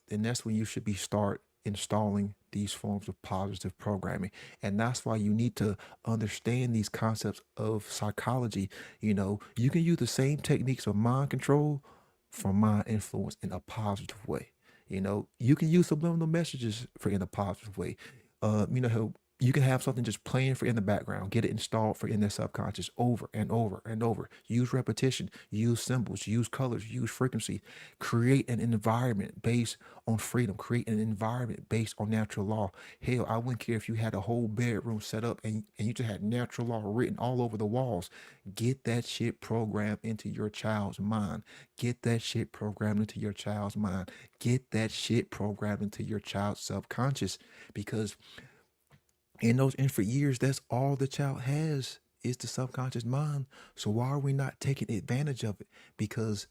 then that's when you should be start installing these forms of positive programming. And that's why you need to understand these concepts of psychology. You can use the same techniques of mind control for mind influence in a positive way. You can use subliminal messages for in a positive way. How you can have something just playing for in the background, get it installed for in their subconscious over and over and over. Use repetition, use symbols, use colors, use frequency. Create an environment based on freedom. Create an environment based on natural law. Hell, I wouldn't care if you had a whole bedroom set up and you just had natural law written all over the walls. Get that shit programmed into your child's mind. Get that shit programmed into your child's mind. Get that shit programmed into your child's subconscious, because and for years, that's all the child has is the subconscious mind. So why are we not taking advantage of it? Because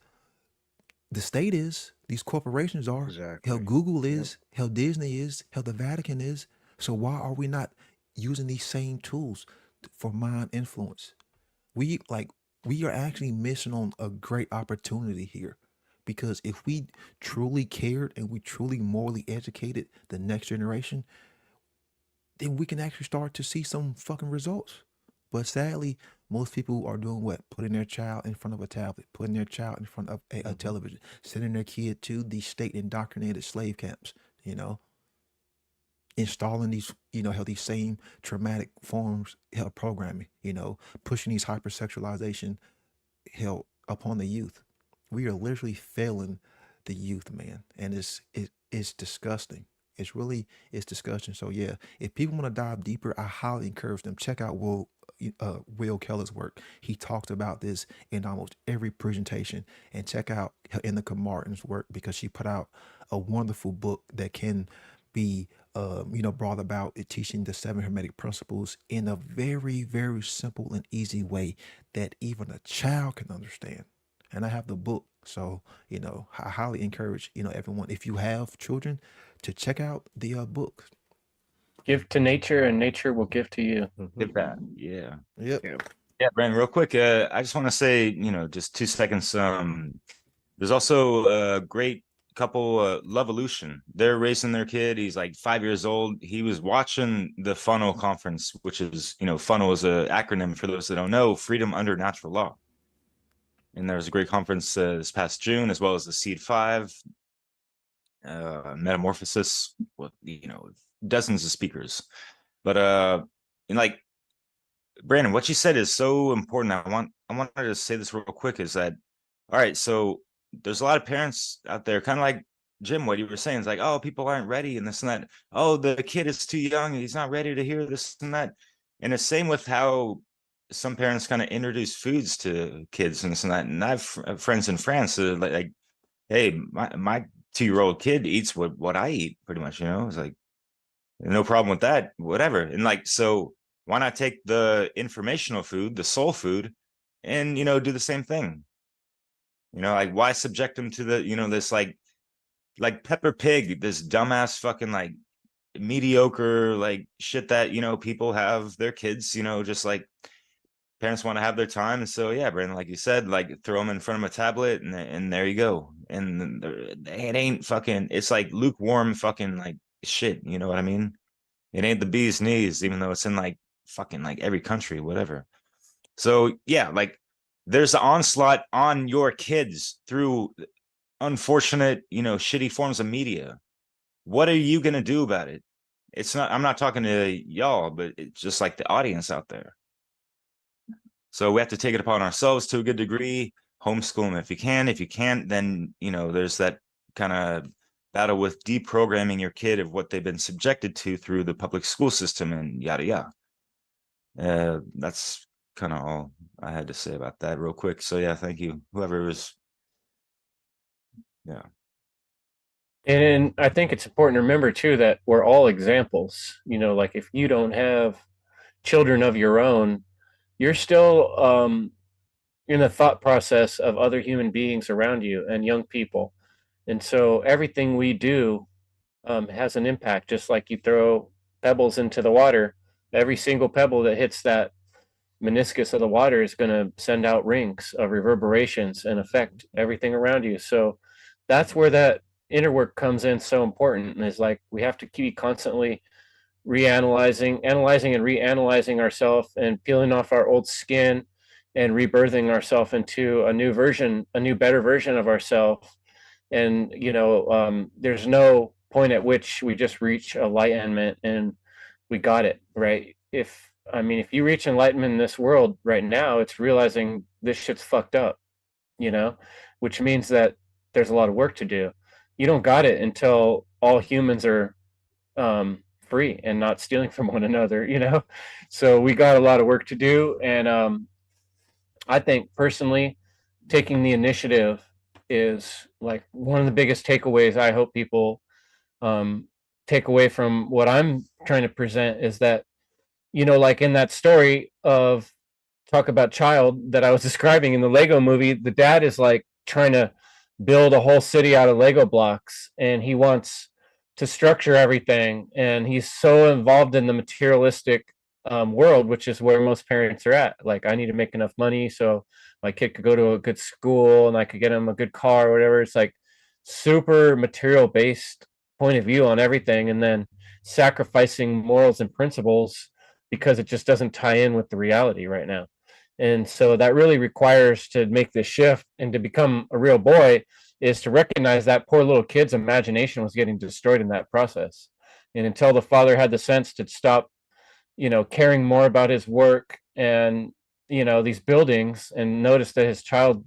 the state is, these corporations are, how Exactly. Google Yep. is, how Disney is, how the Vatican is. So why are we not using these same tools for mind influence? We are actually missing on a great opportunity here. Because if we truly cared and we truly morally educated the next generation, then we can actually start to see some fucking results. But sadly, most people are doing what? Putting their child in front of a tablet, putting their child in front of a television, sending their kid to these state indoctrinated slave camps, installing these, how these same traumatic forms of programming, pushing these hypersexualization hell upon the youth. We are literally failing the youth, man, and it's disgusting. It's disgusting. So yeah, if people want to dive deeper, I highly encourage them check out Will Keller's work. He talks about this in almost every presentation, and check out Inaka Martin's work, because she put out a wonderful book that can be brought about it, teaching the seven hermetic principles in a very, very simple and easy way that even a child can understand. and I have the book. So I highly encourage everyone, if you have children, to check out the book. Give to nature, and nature will give to you. Give that. Yeah. Yep. Yeah, Brandon, real quick, I just want to say, just 2 seconds. There's also a great couple, Loveolution. They're raising their kid. He's like 5 years old. He was watching the Funnel conference, which is, Funnel is an acronym, for those that don't know, Freedom Under Natural Law. And there was a great conference this past June, as well as the Seed 5, Metamorphosis, dozens of speakers. But and like, Brandon, what you said is so important. I wanted to say this real quick, is that, all right, so there's a lot of parents out there, kind of like Jim, what you were saying, is like, oh, people aren't ready and this and that. Oh, the kid is too young, he's not ready to hear this and that. And the same with how some parents kind of introduce foods to kids and this and that. And I've friends in France like, hey, my 2-year-old kid eats what I eat, pretty much. It's like, no problem with that, whatever. And like, so why not take the informational food, the soul food, and do the same thing? Like, why subject them to the this like Pepper Pig, this dumbass fucking like mediocre like shit that people have their kids, just like parents want to have their time. And so yeah, Brandon, like you said, like throw them in front of a tablet and there you go. And it ain't fucking, it's like lukewarm fucking like shit, you know what I mean? It ain't the bee's knees, even though it's in like fucking like every country, whatever. So yeah, like there's an onslaught on your kids through unfortunate, shitty forms of media. What are you going to do about it? I'm not talking to y'all, but it's just like the audience out there. So we have to take it upon ourselves to a good degree, homeschool them if you can. If you can't, then, there's that kind of battle with deprogramming your kid of what they've been subjected to through the public school system and yada, yada. That's kind of all I had to say about that real quick. So yeah, thank you. Whoever was, yeah. And I think it's important to remember too that we're all examples. Like if you don't have children of your own, you're still in the thought process of other human beings around you and young people. And so everything we do has an impact. Just like you throw pebbles into the water, every single pebble that hits that meniscus of the water is going to send out rings of reverberations and affect everything around you. So that's where that inner work comes in so important. And is like we have to keep constantly analyzing and reanalyzing ourselves and peeling off our old skin and rebirthing ourselves into a new version, a new better version of ourselves. And there's no point at which we just reach enlightenment and we got it right. If you reach enlightenment in this world right now, it's realizing this shit's fucked up, which means that there's a lot of work to do. You don't got it until all humans are free and not stealing from one another, so we got a lot of work to do. And I think personally, taking the initiative is like one of the biggest takeaways I hope people take away from what I'm trying to present, is that, like in that story of Talk About Child that I was describing in the Lego movie, the dad is like trying to build a whole city out of Lego blocks, and he wants to structure everything, and he's so involved in the materialistic world, which is where most parents are at. Like, I need to make enough money so my kid could go to a good school and I could get him a good car or whatever. It's like super material based point of view on everything, and then sacrificing morals and principles because it just doesn't tie in with the reality right now. And so that really requires, to make this shift and to become a real boy, is to recognize that poor little kid's imagination was getting destroyed in that process. And until the father had the sense to stop, caring more about his work and, these buildings, and notice that his child,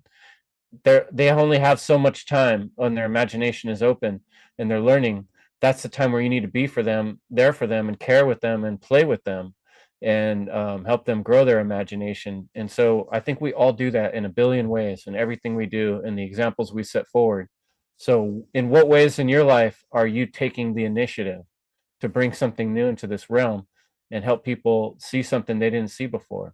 they only have so much time when their imagination is open and they're learning. That's the time where you need to be for them, there for them, and care with them and play with them and help them grow their imagination. And so I think we all do that in a billion ways in everything we do and the examples we set forward. So in what ways in your life are you taking the initiative to bring something new into this realm and help people see something they didn't see before?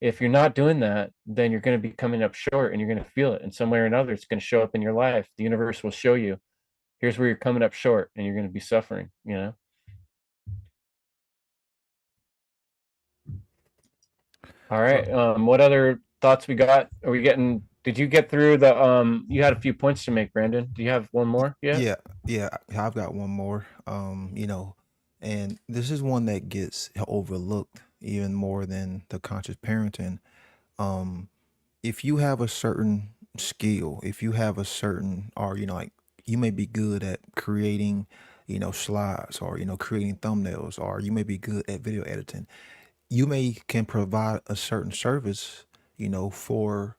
If you're not doing that, then you're going to be coming up short, and you're going to feel it in some way or another. It's going to show up in your life. The universe will show you, here's where you're coming up short, and you're going to be suffering, you know? All right. What other thoughts we got? Are we getting, did you get through the, you had a few points to make, Brandon. Do you have one more yet? Yeah, I've got one more. And this is one that gets overlooked even more than the conscious parenting. Um, if you have a certain skill, if you have a certain, or like you may be good at creating, slides, or creating thumbnails, or you may be good at video editing. You may can provide a certain service, for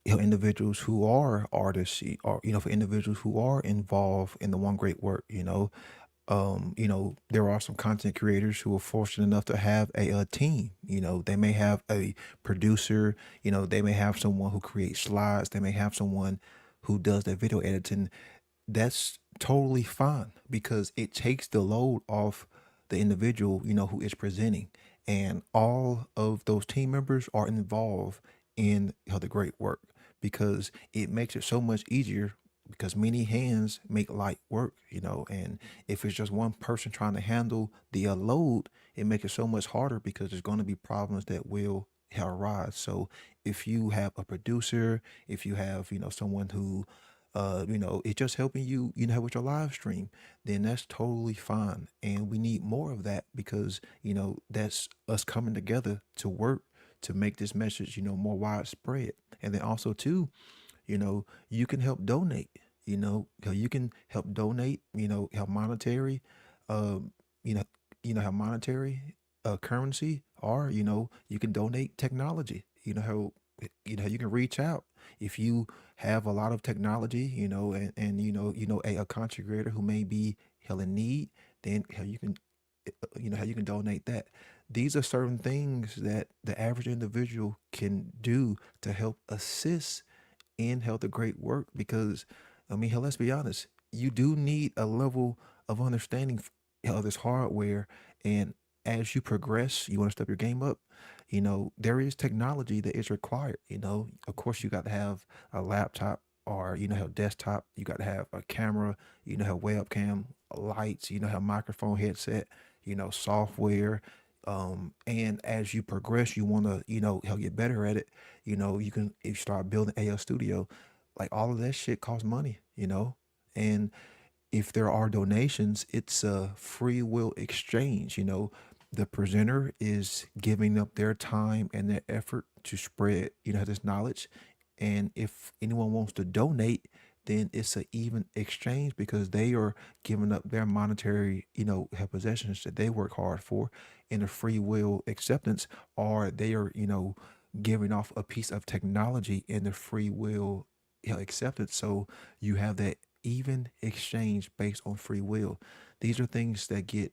individuals who are artists, or for individuals who are involved in the one great work. There are some content creators who are fortunate enough to have a team. They may have a producer. They may have someone who creates slides. They may have someone who does their video editing. That's totally fine because it takes the load off the individual, who is presenting. And all of those team members are involved in the great work because it makes it so much easier because many hands make light work, and if it's just one person trying to handle the load, it makes it so much harder because there's going to be problems that will arise. So if you have a producer, if you have, someone who it's just helping you, with your live stream, then that's totally fine. And we need more of that because, that's us coming together to work to make this message, more widespread. And then also too, you can help donate, you can help donate, help monetary, um, you know, have monetary currency, or, you can donate technology, how, you can reach out if you have a lot of technology, and a content creator who may be hell in need, then how you can, how you can donate that. These are certain things that the average individual can do to help assist in health the great work because I mean hell, let's be honest, you do need a level of understanding of this hardware, and as you progress you want to step your game up, there is technology that is required. Of course you got to have a laptop, or have desktop, you got to have a camera, have webcam, lights, have microphone headset, software, and as you progress you want to help get better at it. You can, if you start building AL studio, like all of that shit costs money, and if there are donations, it's a free will exchange. The presenter is giving up their time and their effort to spread this knowledge, and if anyone wants to donate, then it's an even exchange because they are giving up their monetary have possessions that they work hard for in a free will acceptance, or they are giving off a piece of technology in the free will acceptance. So you have that even exchange based on free will. These are things that get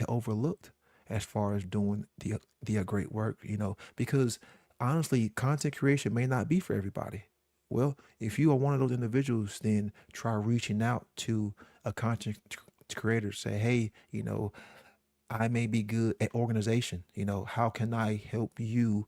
overlooked as far as doing the great work, because honestly, content creation may not be for everybody. Well, if you are one of those individuals, then try reaching out to a content creator. Say, hey, I may be good at organization. How can I help you,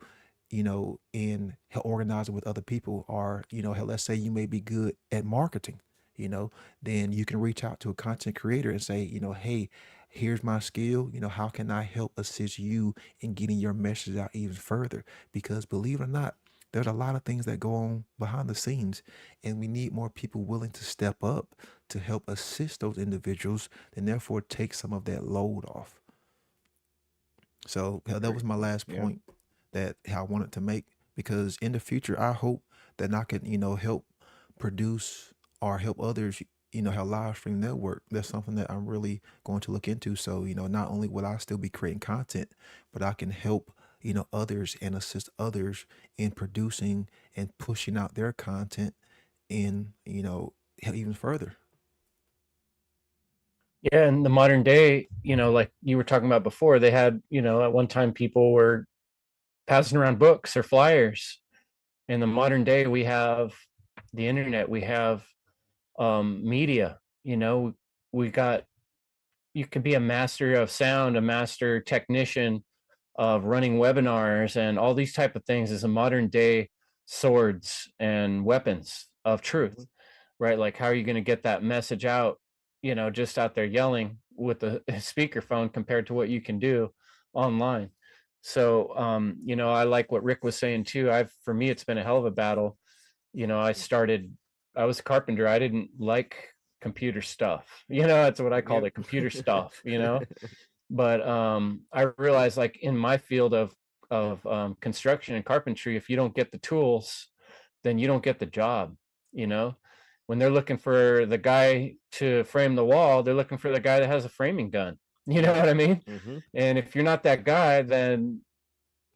in organizing with other people? Or, let's say you may be good at marketing, then you can reach out to a content creator and say, hey, here's my skill. How can I help assist you in getting your message out even further? Because believe it or not, there's a lot of things that go on behind the scenes, and we need more people willing to step up to help assist those individuals and therefore take some of that load off. So that was my last Yeah. point that I wanted to make, because in the future I hope that I can help produce or help others help live stream their work. That's something that I'm really going to look into. So not only will I still be creating content, but I can help others and assist others in producing and pushing out their content in even further. Yeah, in the modern day, like you were talking about before, they had, at one time people were passing around books or flyers. In the modern day, we have the internet, we have media, we got, you can be a master of sound, a master technician, of running webinars and all these type of things is a modern day swords and weapons of truth, right? Like, how are you going to get that message out, just out there yelling with a speakerphone compared to what you can do online? So, I like what Rick was saying too. For me, it's been a hell of a battle. I was a carpenter. I didn't like computer stuff. That's what I called it, computer stuff, But I realized, like, in my field of construction and carpentry, if you don't get the tools, then you don't get the job. When they're looking for the guy to frame the wall, they're looking for the guy that has a framing gun. You know what I mean? And if you're not that guy, then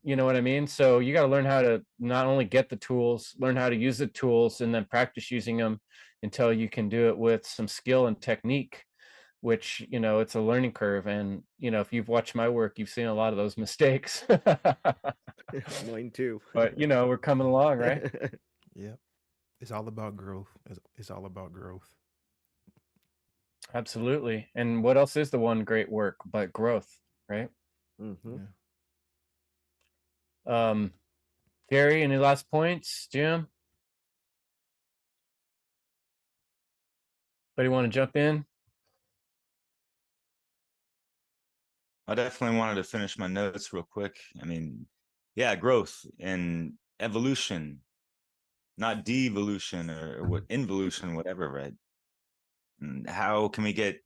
you know what I mean? So you got to learn how to not only get the tools, learn how to use the tools, and then practice using them until you can do it with some skill and technique, which, it's a learning curve. And, if you've watched my work, you've seen a lot of those mistakes. Mine too. But, we're coming along, right? Yep. It's all about growth. It's all about growth. Absolutely. And what else is the one great work but growth, right? Mm-hmm. Yeah. Gary, any last points? Jim? Anybody want to jump in? I definitely wanted to finish my notes real quick. I mean, yeah, growth and evolution, not devolution or what involution, whatever, right? And how can we get,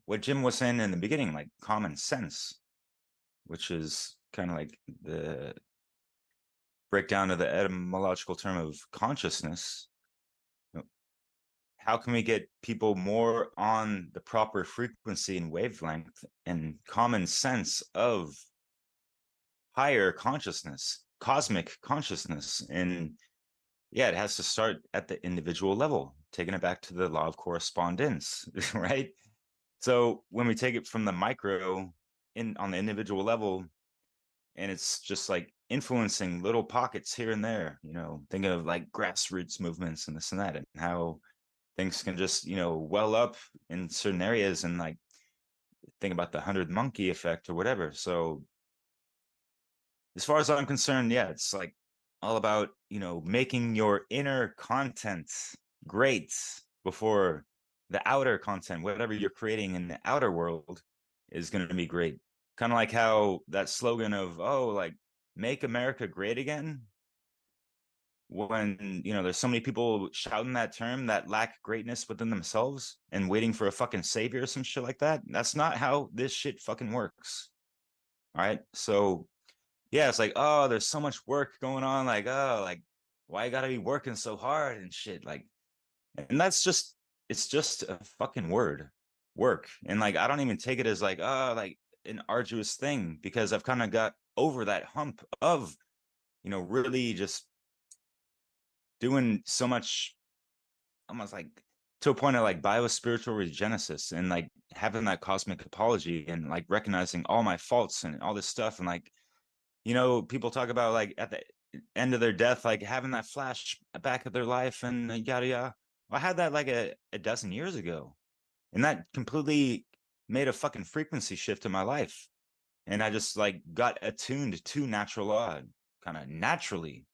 what Jim was saying in the beginning, like common sense, which is kind of like the breakdown of the etymological term of consciousness. How can we get people more on the proper frequency and wavelength and common sense of higher consciousness, cosmic consciousness? And yeah, it has to start at the individual level, taking it back to the law of correspondence, right? So when we take it from the micro on the individual level, and it's just like influencing little pockets here and there, think of like grassroots movements and this and that, and how things can just, well up in certain areas, and like think about the 100 monkey effect or whatever. So as far as I'm concerned, yeah, it's like all about, making your inner content great before the outer content, whatever you're creating in the outer world, is going to be great. Kind of like how that slogan of, like, make America great again, when there's so many people shouting that term that lack greatness within themselves and waiting for a fucking savior or some shit like that. That's not how this shit fucking works. All right. So yeah, it's like, oh, there's so much work going on, like, oh, like, why I gotta be working so hard and shit, like, and it's just a fucking word, work. And like, I don't even take it as like, oh, like an arduous thing, because I've kind of got over that hump of really just doing so much, almost like to a point of like biospiritual regenesis, and like having that cosmic apology, and like recognizing all my faults and all this stuff. And like, people talk about like at the end of their death, like having that flash back of their life and yada yada. I had that like a dozen years ago, and that completely made a fucking frequency shift in my life. And I just like got attuned to natural law kind of naturally,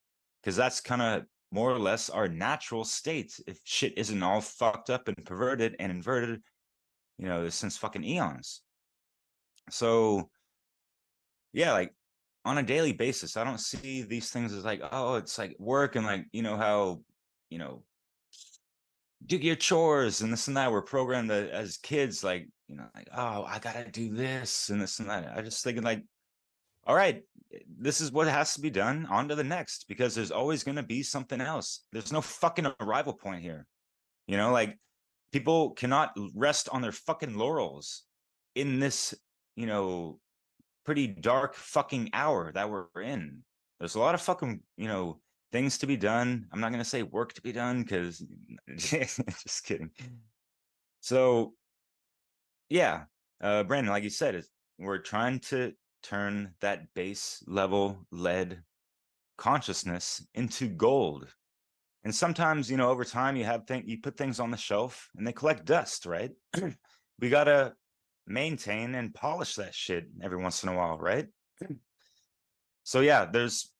because that's kind of more or less our natural state if shit isn't all fucked up and perverted and inverted, since fucking eons. So yeah, like on a daily basis, I don't see these things as like, oh, it's like work, and like, how, do your chores and this and that. We're programmed as kids, like, like, oh, I gotta do this and this and that. I just thinking like, all right, this is what has to be done, on to the next, because there's always going to be something else. There's no fucking arrival point here. Like, people cannot rest on their fucking laurels in this, pretty dark fucking hour that we're in. There's a lot of fucking, things to be done. I'm not going to say work to be done, because just kidding. So yeah, Brandon, like you said, we're trying to turn that base level lead consciousness into gold. And sometimes, over time, you put things on the shelf and they collect dust, right? We gotta maintain and polish that shit every once in a while, right? So yeah, there's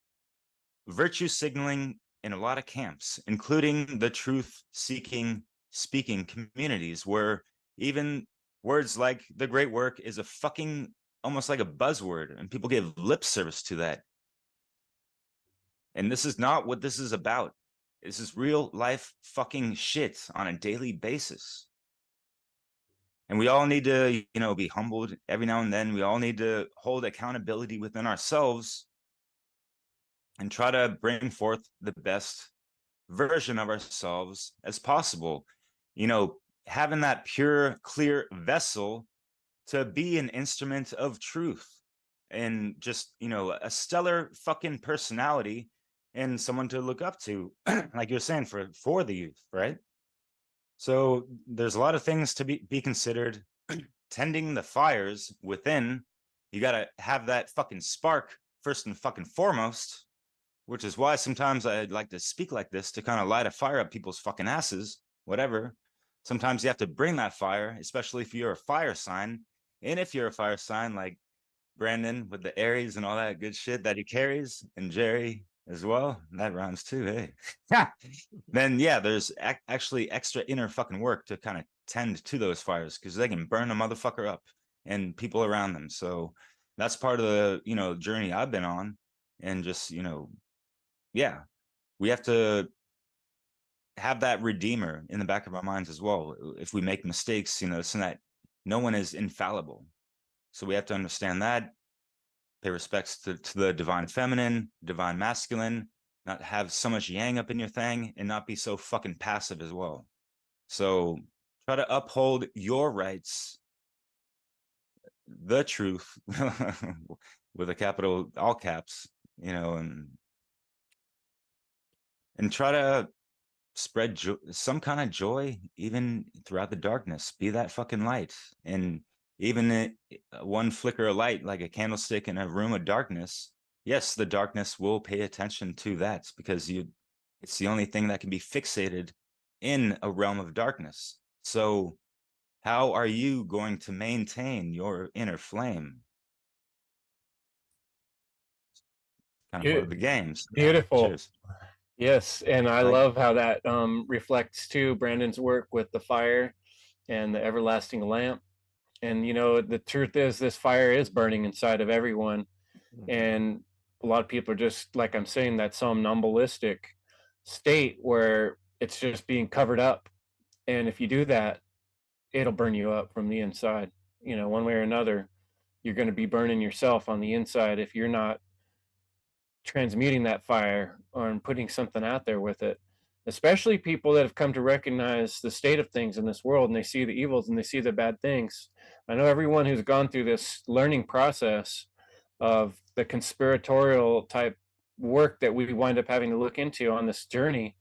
virtue signaling in a lot of camps, including the truth seeking speaking communities, where even words like the great work is a fucking almost like a buzzword, and people give lip service to that. And this is not what this is about. This is real life fucking shit on a daily basis. And we all need to, you know, be humbled every now and then. We all need to hold accountability within ourselves and try to bring forth the best version of ourselves as possible. You know, having that pure, clear vessel to be an instrument of truth and just, you know, a stellar fucking personality and someone to look up to, like you're saying, for the youth, right? So there's a lot of things to be considered. Tending the fires within, you got to have that fucking spark first and fucking foremost, which is why sometimes I'd like to speak like this to kind of light a fire up people's fucking asses, whatever. Sometimes you have to bring that fire, especially if you're a fire sign. And if you're a fire sign like Brandon with the Aries and all that good shit that he carries, and Jerry as well, that rhymes too, hey. Then yeah, there's actually extra inner fucking work to kind of tend to those fires because they can burn a motherfucker up and people around them. So that's part of the, you know, journey I've been on. And just, you know, yeah, we have to have that redeemer in the back of our minds as well. If we make mistakes, you know, so that no one is infallible. So we have to understand that, pay respects to the divine feminine, divine masculine, not have so much yang up in your thing, and not be so fucking passive as well. So try to uphold your rights, the truth, with a capital, all caps, you know, and try to spread some kind of joy even throughout the darkness. Be that fucking light. And even one flicker of light, like a candlestick in a room of darkness, yes, the darkness will pay attention to that because it's the only thing that can be fixated in a realm of darkness. So how are you going to maintain your inner flame? Kind of part of the games. Beautiful. Cheers. Yes, and I Like, love how that reflects too Brandon's work with the fire and the everlasting lamp. And you know, the truth is, this fire is burning inside of everyone, and a lot of people are just like I'm saying, that somnambulistic state where it's just being covered up. And if you do that, it'll burn you up from the inside. You know, one way or another, you're going to be burning yourself on the inside if you're not transmuting that fire or putting something out there with it. Especially people that have come to recognize the state of things in this world, and they see the evils and they see the bad things. I know everyone who's gone through this learning process of the conspiratorial type work that we wind up having to look into on this journey,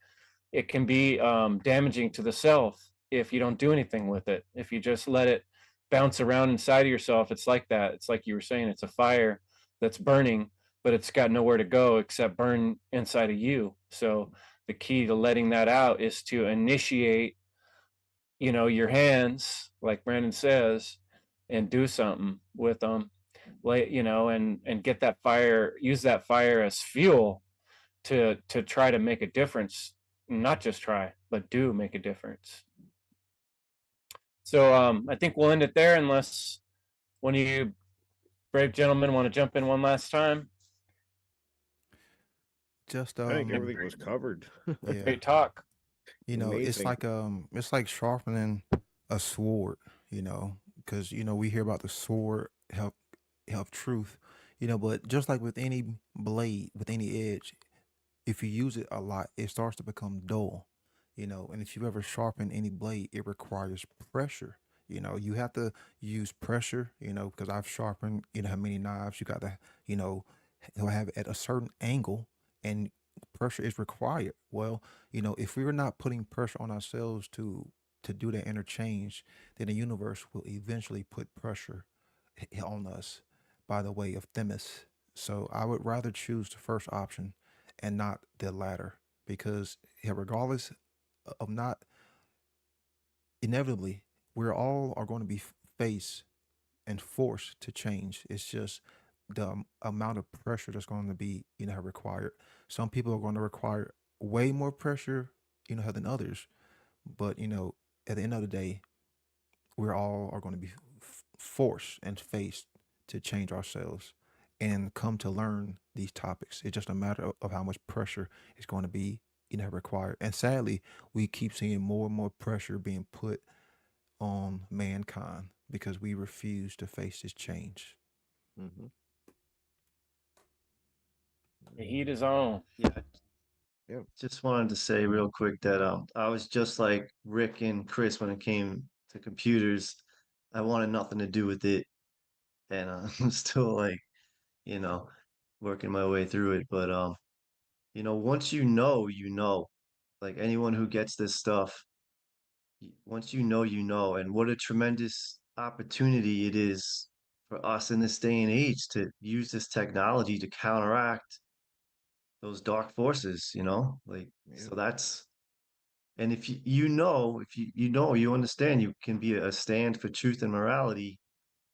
it can be damaging to the self if you don't do anything with it. If you just let it bounce around inside of yourself, it's like that. It's like you were saying, it's a fire that's burning, but it's got nowhere to go except burn inside of you. So the key to letting that out is to initiate, you know, your hands, like Brandon says, and do something with them, like, you know, and get that fire, use that fire as fuel to try to make a difference. Not just try, but do make a difference. So I think we'll end it there unless one of you brave gentlemen want to jump in one last time. Just I think everything was covered. yeah, Great talk. you know, Amazing. it's like sharpening a sword, you know, because you know we hear about the sword help truth, you know, but just like with any blade, with any edge, if you use it a lot, it starts to become dull, you know. And if you ever sharpen any blade, it requires pressure. You know, you have to use pressure, you know, because I've sharpened, you know, how many knives you got to, you know, he'll have it at a certain angle and pressure is required. Well, you know, if we're not putting pressure on ourselves to do that interchange, then the universe will eventually put pressure on us by the way of Themis. So I would rather choose the first option and not the latter because regardless of not inevitably we're all are going to be faced and forced to change. It's just the amount of pressure that's going to be, required. Some people are going to require way more pressure, than others. But, at the end of the day, we're all are going to be forced and faced to change ourselves and come to learn these topics. It's just a matter of how much pressure is going to be, required. And sadly, we keep seeing more and more pressure being put on mankind because we refuse to face this change. Mm-hmm. The heat is on. Yeah. Yeah. Just wanted to say real quick that I was just like Rick and Chris when it came to computers. I wanted nothing to do with it, and I'm still like, you know, working my way through it. But once you know. Like anyone who gets this stuff, once you know, and what a tremendous opportunity it is for us in this day and age to use this technology to counteract those dark forces, like Yeah. so that's and if you understand you can be a stand for truth and morality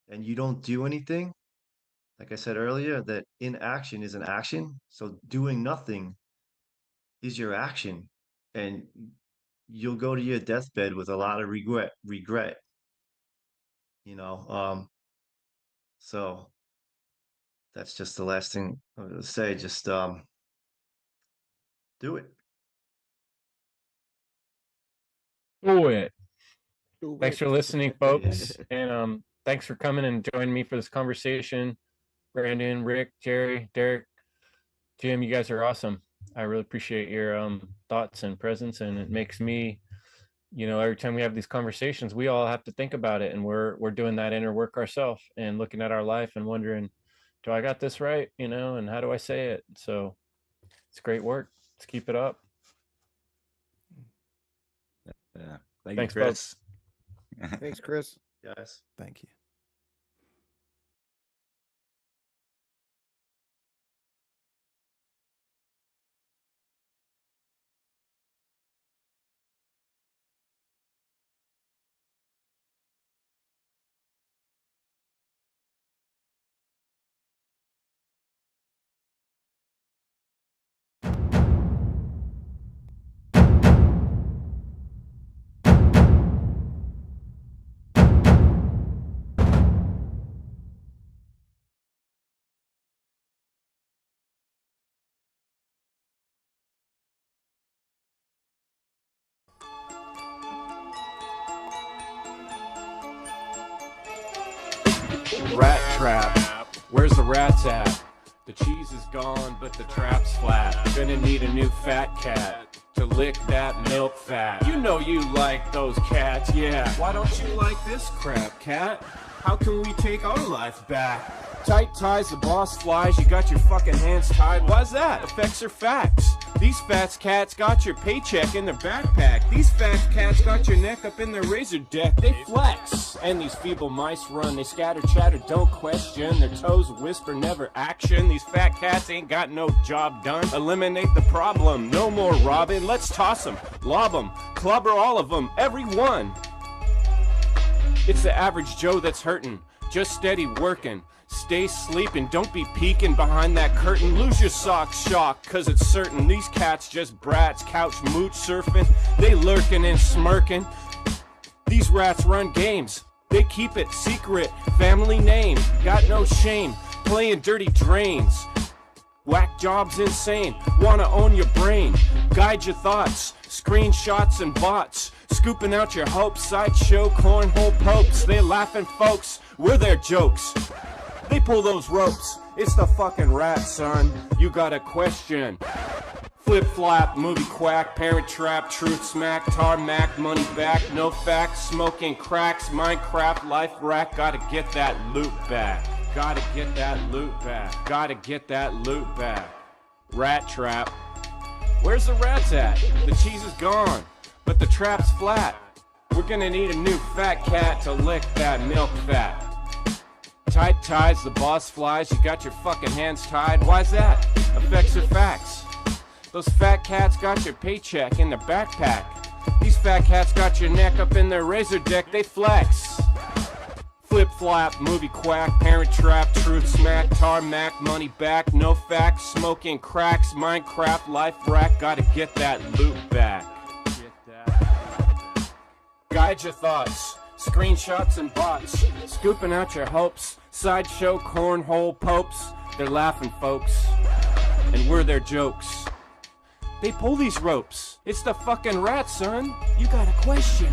and you don't do anything, like I said earlier, that inaction is an action. So doing nothing is your action. And you'll go to your deathbed with a lot of regret, you know. So that's just the last thing I was gonna say. Just do it. Do it. Do Thanks it. for listening, folks. And thanks for coming and joining me for this conversation. Brandon, Rick, Jerry, Derek, Jim, you guys are awesome. I really appreciate your thoughts and presence, and it makes me, every time we have these conversations, we all have to think about it, and we're doing that inner work ourselves and looking at our life and wondering, do I got this right, and how do I say it? So it's great work. Let's keep it up. Yeah. Thank Thanks, you, Chris. Thanks, Chris. Guys. Thank you. Rat trap. Where's the rats at? The cheese is gone, but the trap's flat. Gonna need a new fat cat to lick that milk fat. You know you like those cats, yeah. Why don't you like this crap, cat? How can we take our life back? Tight ties, the boss flies, you got your fucking hands tied. Why's that? Effects are facts. These fat cats got your paycheck in their backpack. These fat cats got your neck up in their razor deck. They flex. And these feeble mice run. They scatter chatter, don't question. Their toes whisper, never action. These fat cats ain't got no job done. Eliminate the problem. No more robbing. Let's toss them, lob them, clobber all of them, every one. It's the average Joe that's hurting. Just steady working. Stay sleeping, don't be peeking behind that curtain. Lose your socks, shock, cause it's certain these cats just brats, couch mooch surfing. They lurking and smirking. These rats run games, they keep it secret. Family name, got no shame, playing dirty drains. Whack jobs insane, wanna own your brain. Guide your thoughts, screenshots and bots. Scooping out your hopes, sideshow cornhole popes. They laughing folks, we're their jokes. They pull those ropes, it's the fucking rat, son. You got a question. Flip-flap, movie quack, parent trap, truth smack, tarmac, money back, no facts, smoking cracks, Minecraft, life rack, gotta get that loot back. Gotta get that loot back. Gotta get that loot back. Rat trap. Where's the rats at? The cheese is gone, but the trap's flat. We're gonna need a new fat cat to lick that milk fat. Tight ties, the boss flies, you got your fucking hands tied. Why's that? Effects are facts. Those fat cats got your paycheck in their backpack. These fat cats got your neck up in their razor deck, they flex. Flip flap, movie quack, parent trap, truth smack, tarmac, money back, no facts, smoking cracks, Minecraft, life rack, gotta get that loot back. Guide your thoughts, screenshots and bots, scooping out your hopes, sideshow cornhole popes, they're laughing folks, and we're their jokes. They pull these ropes, it's the fucking rat, son, you got a question.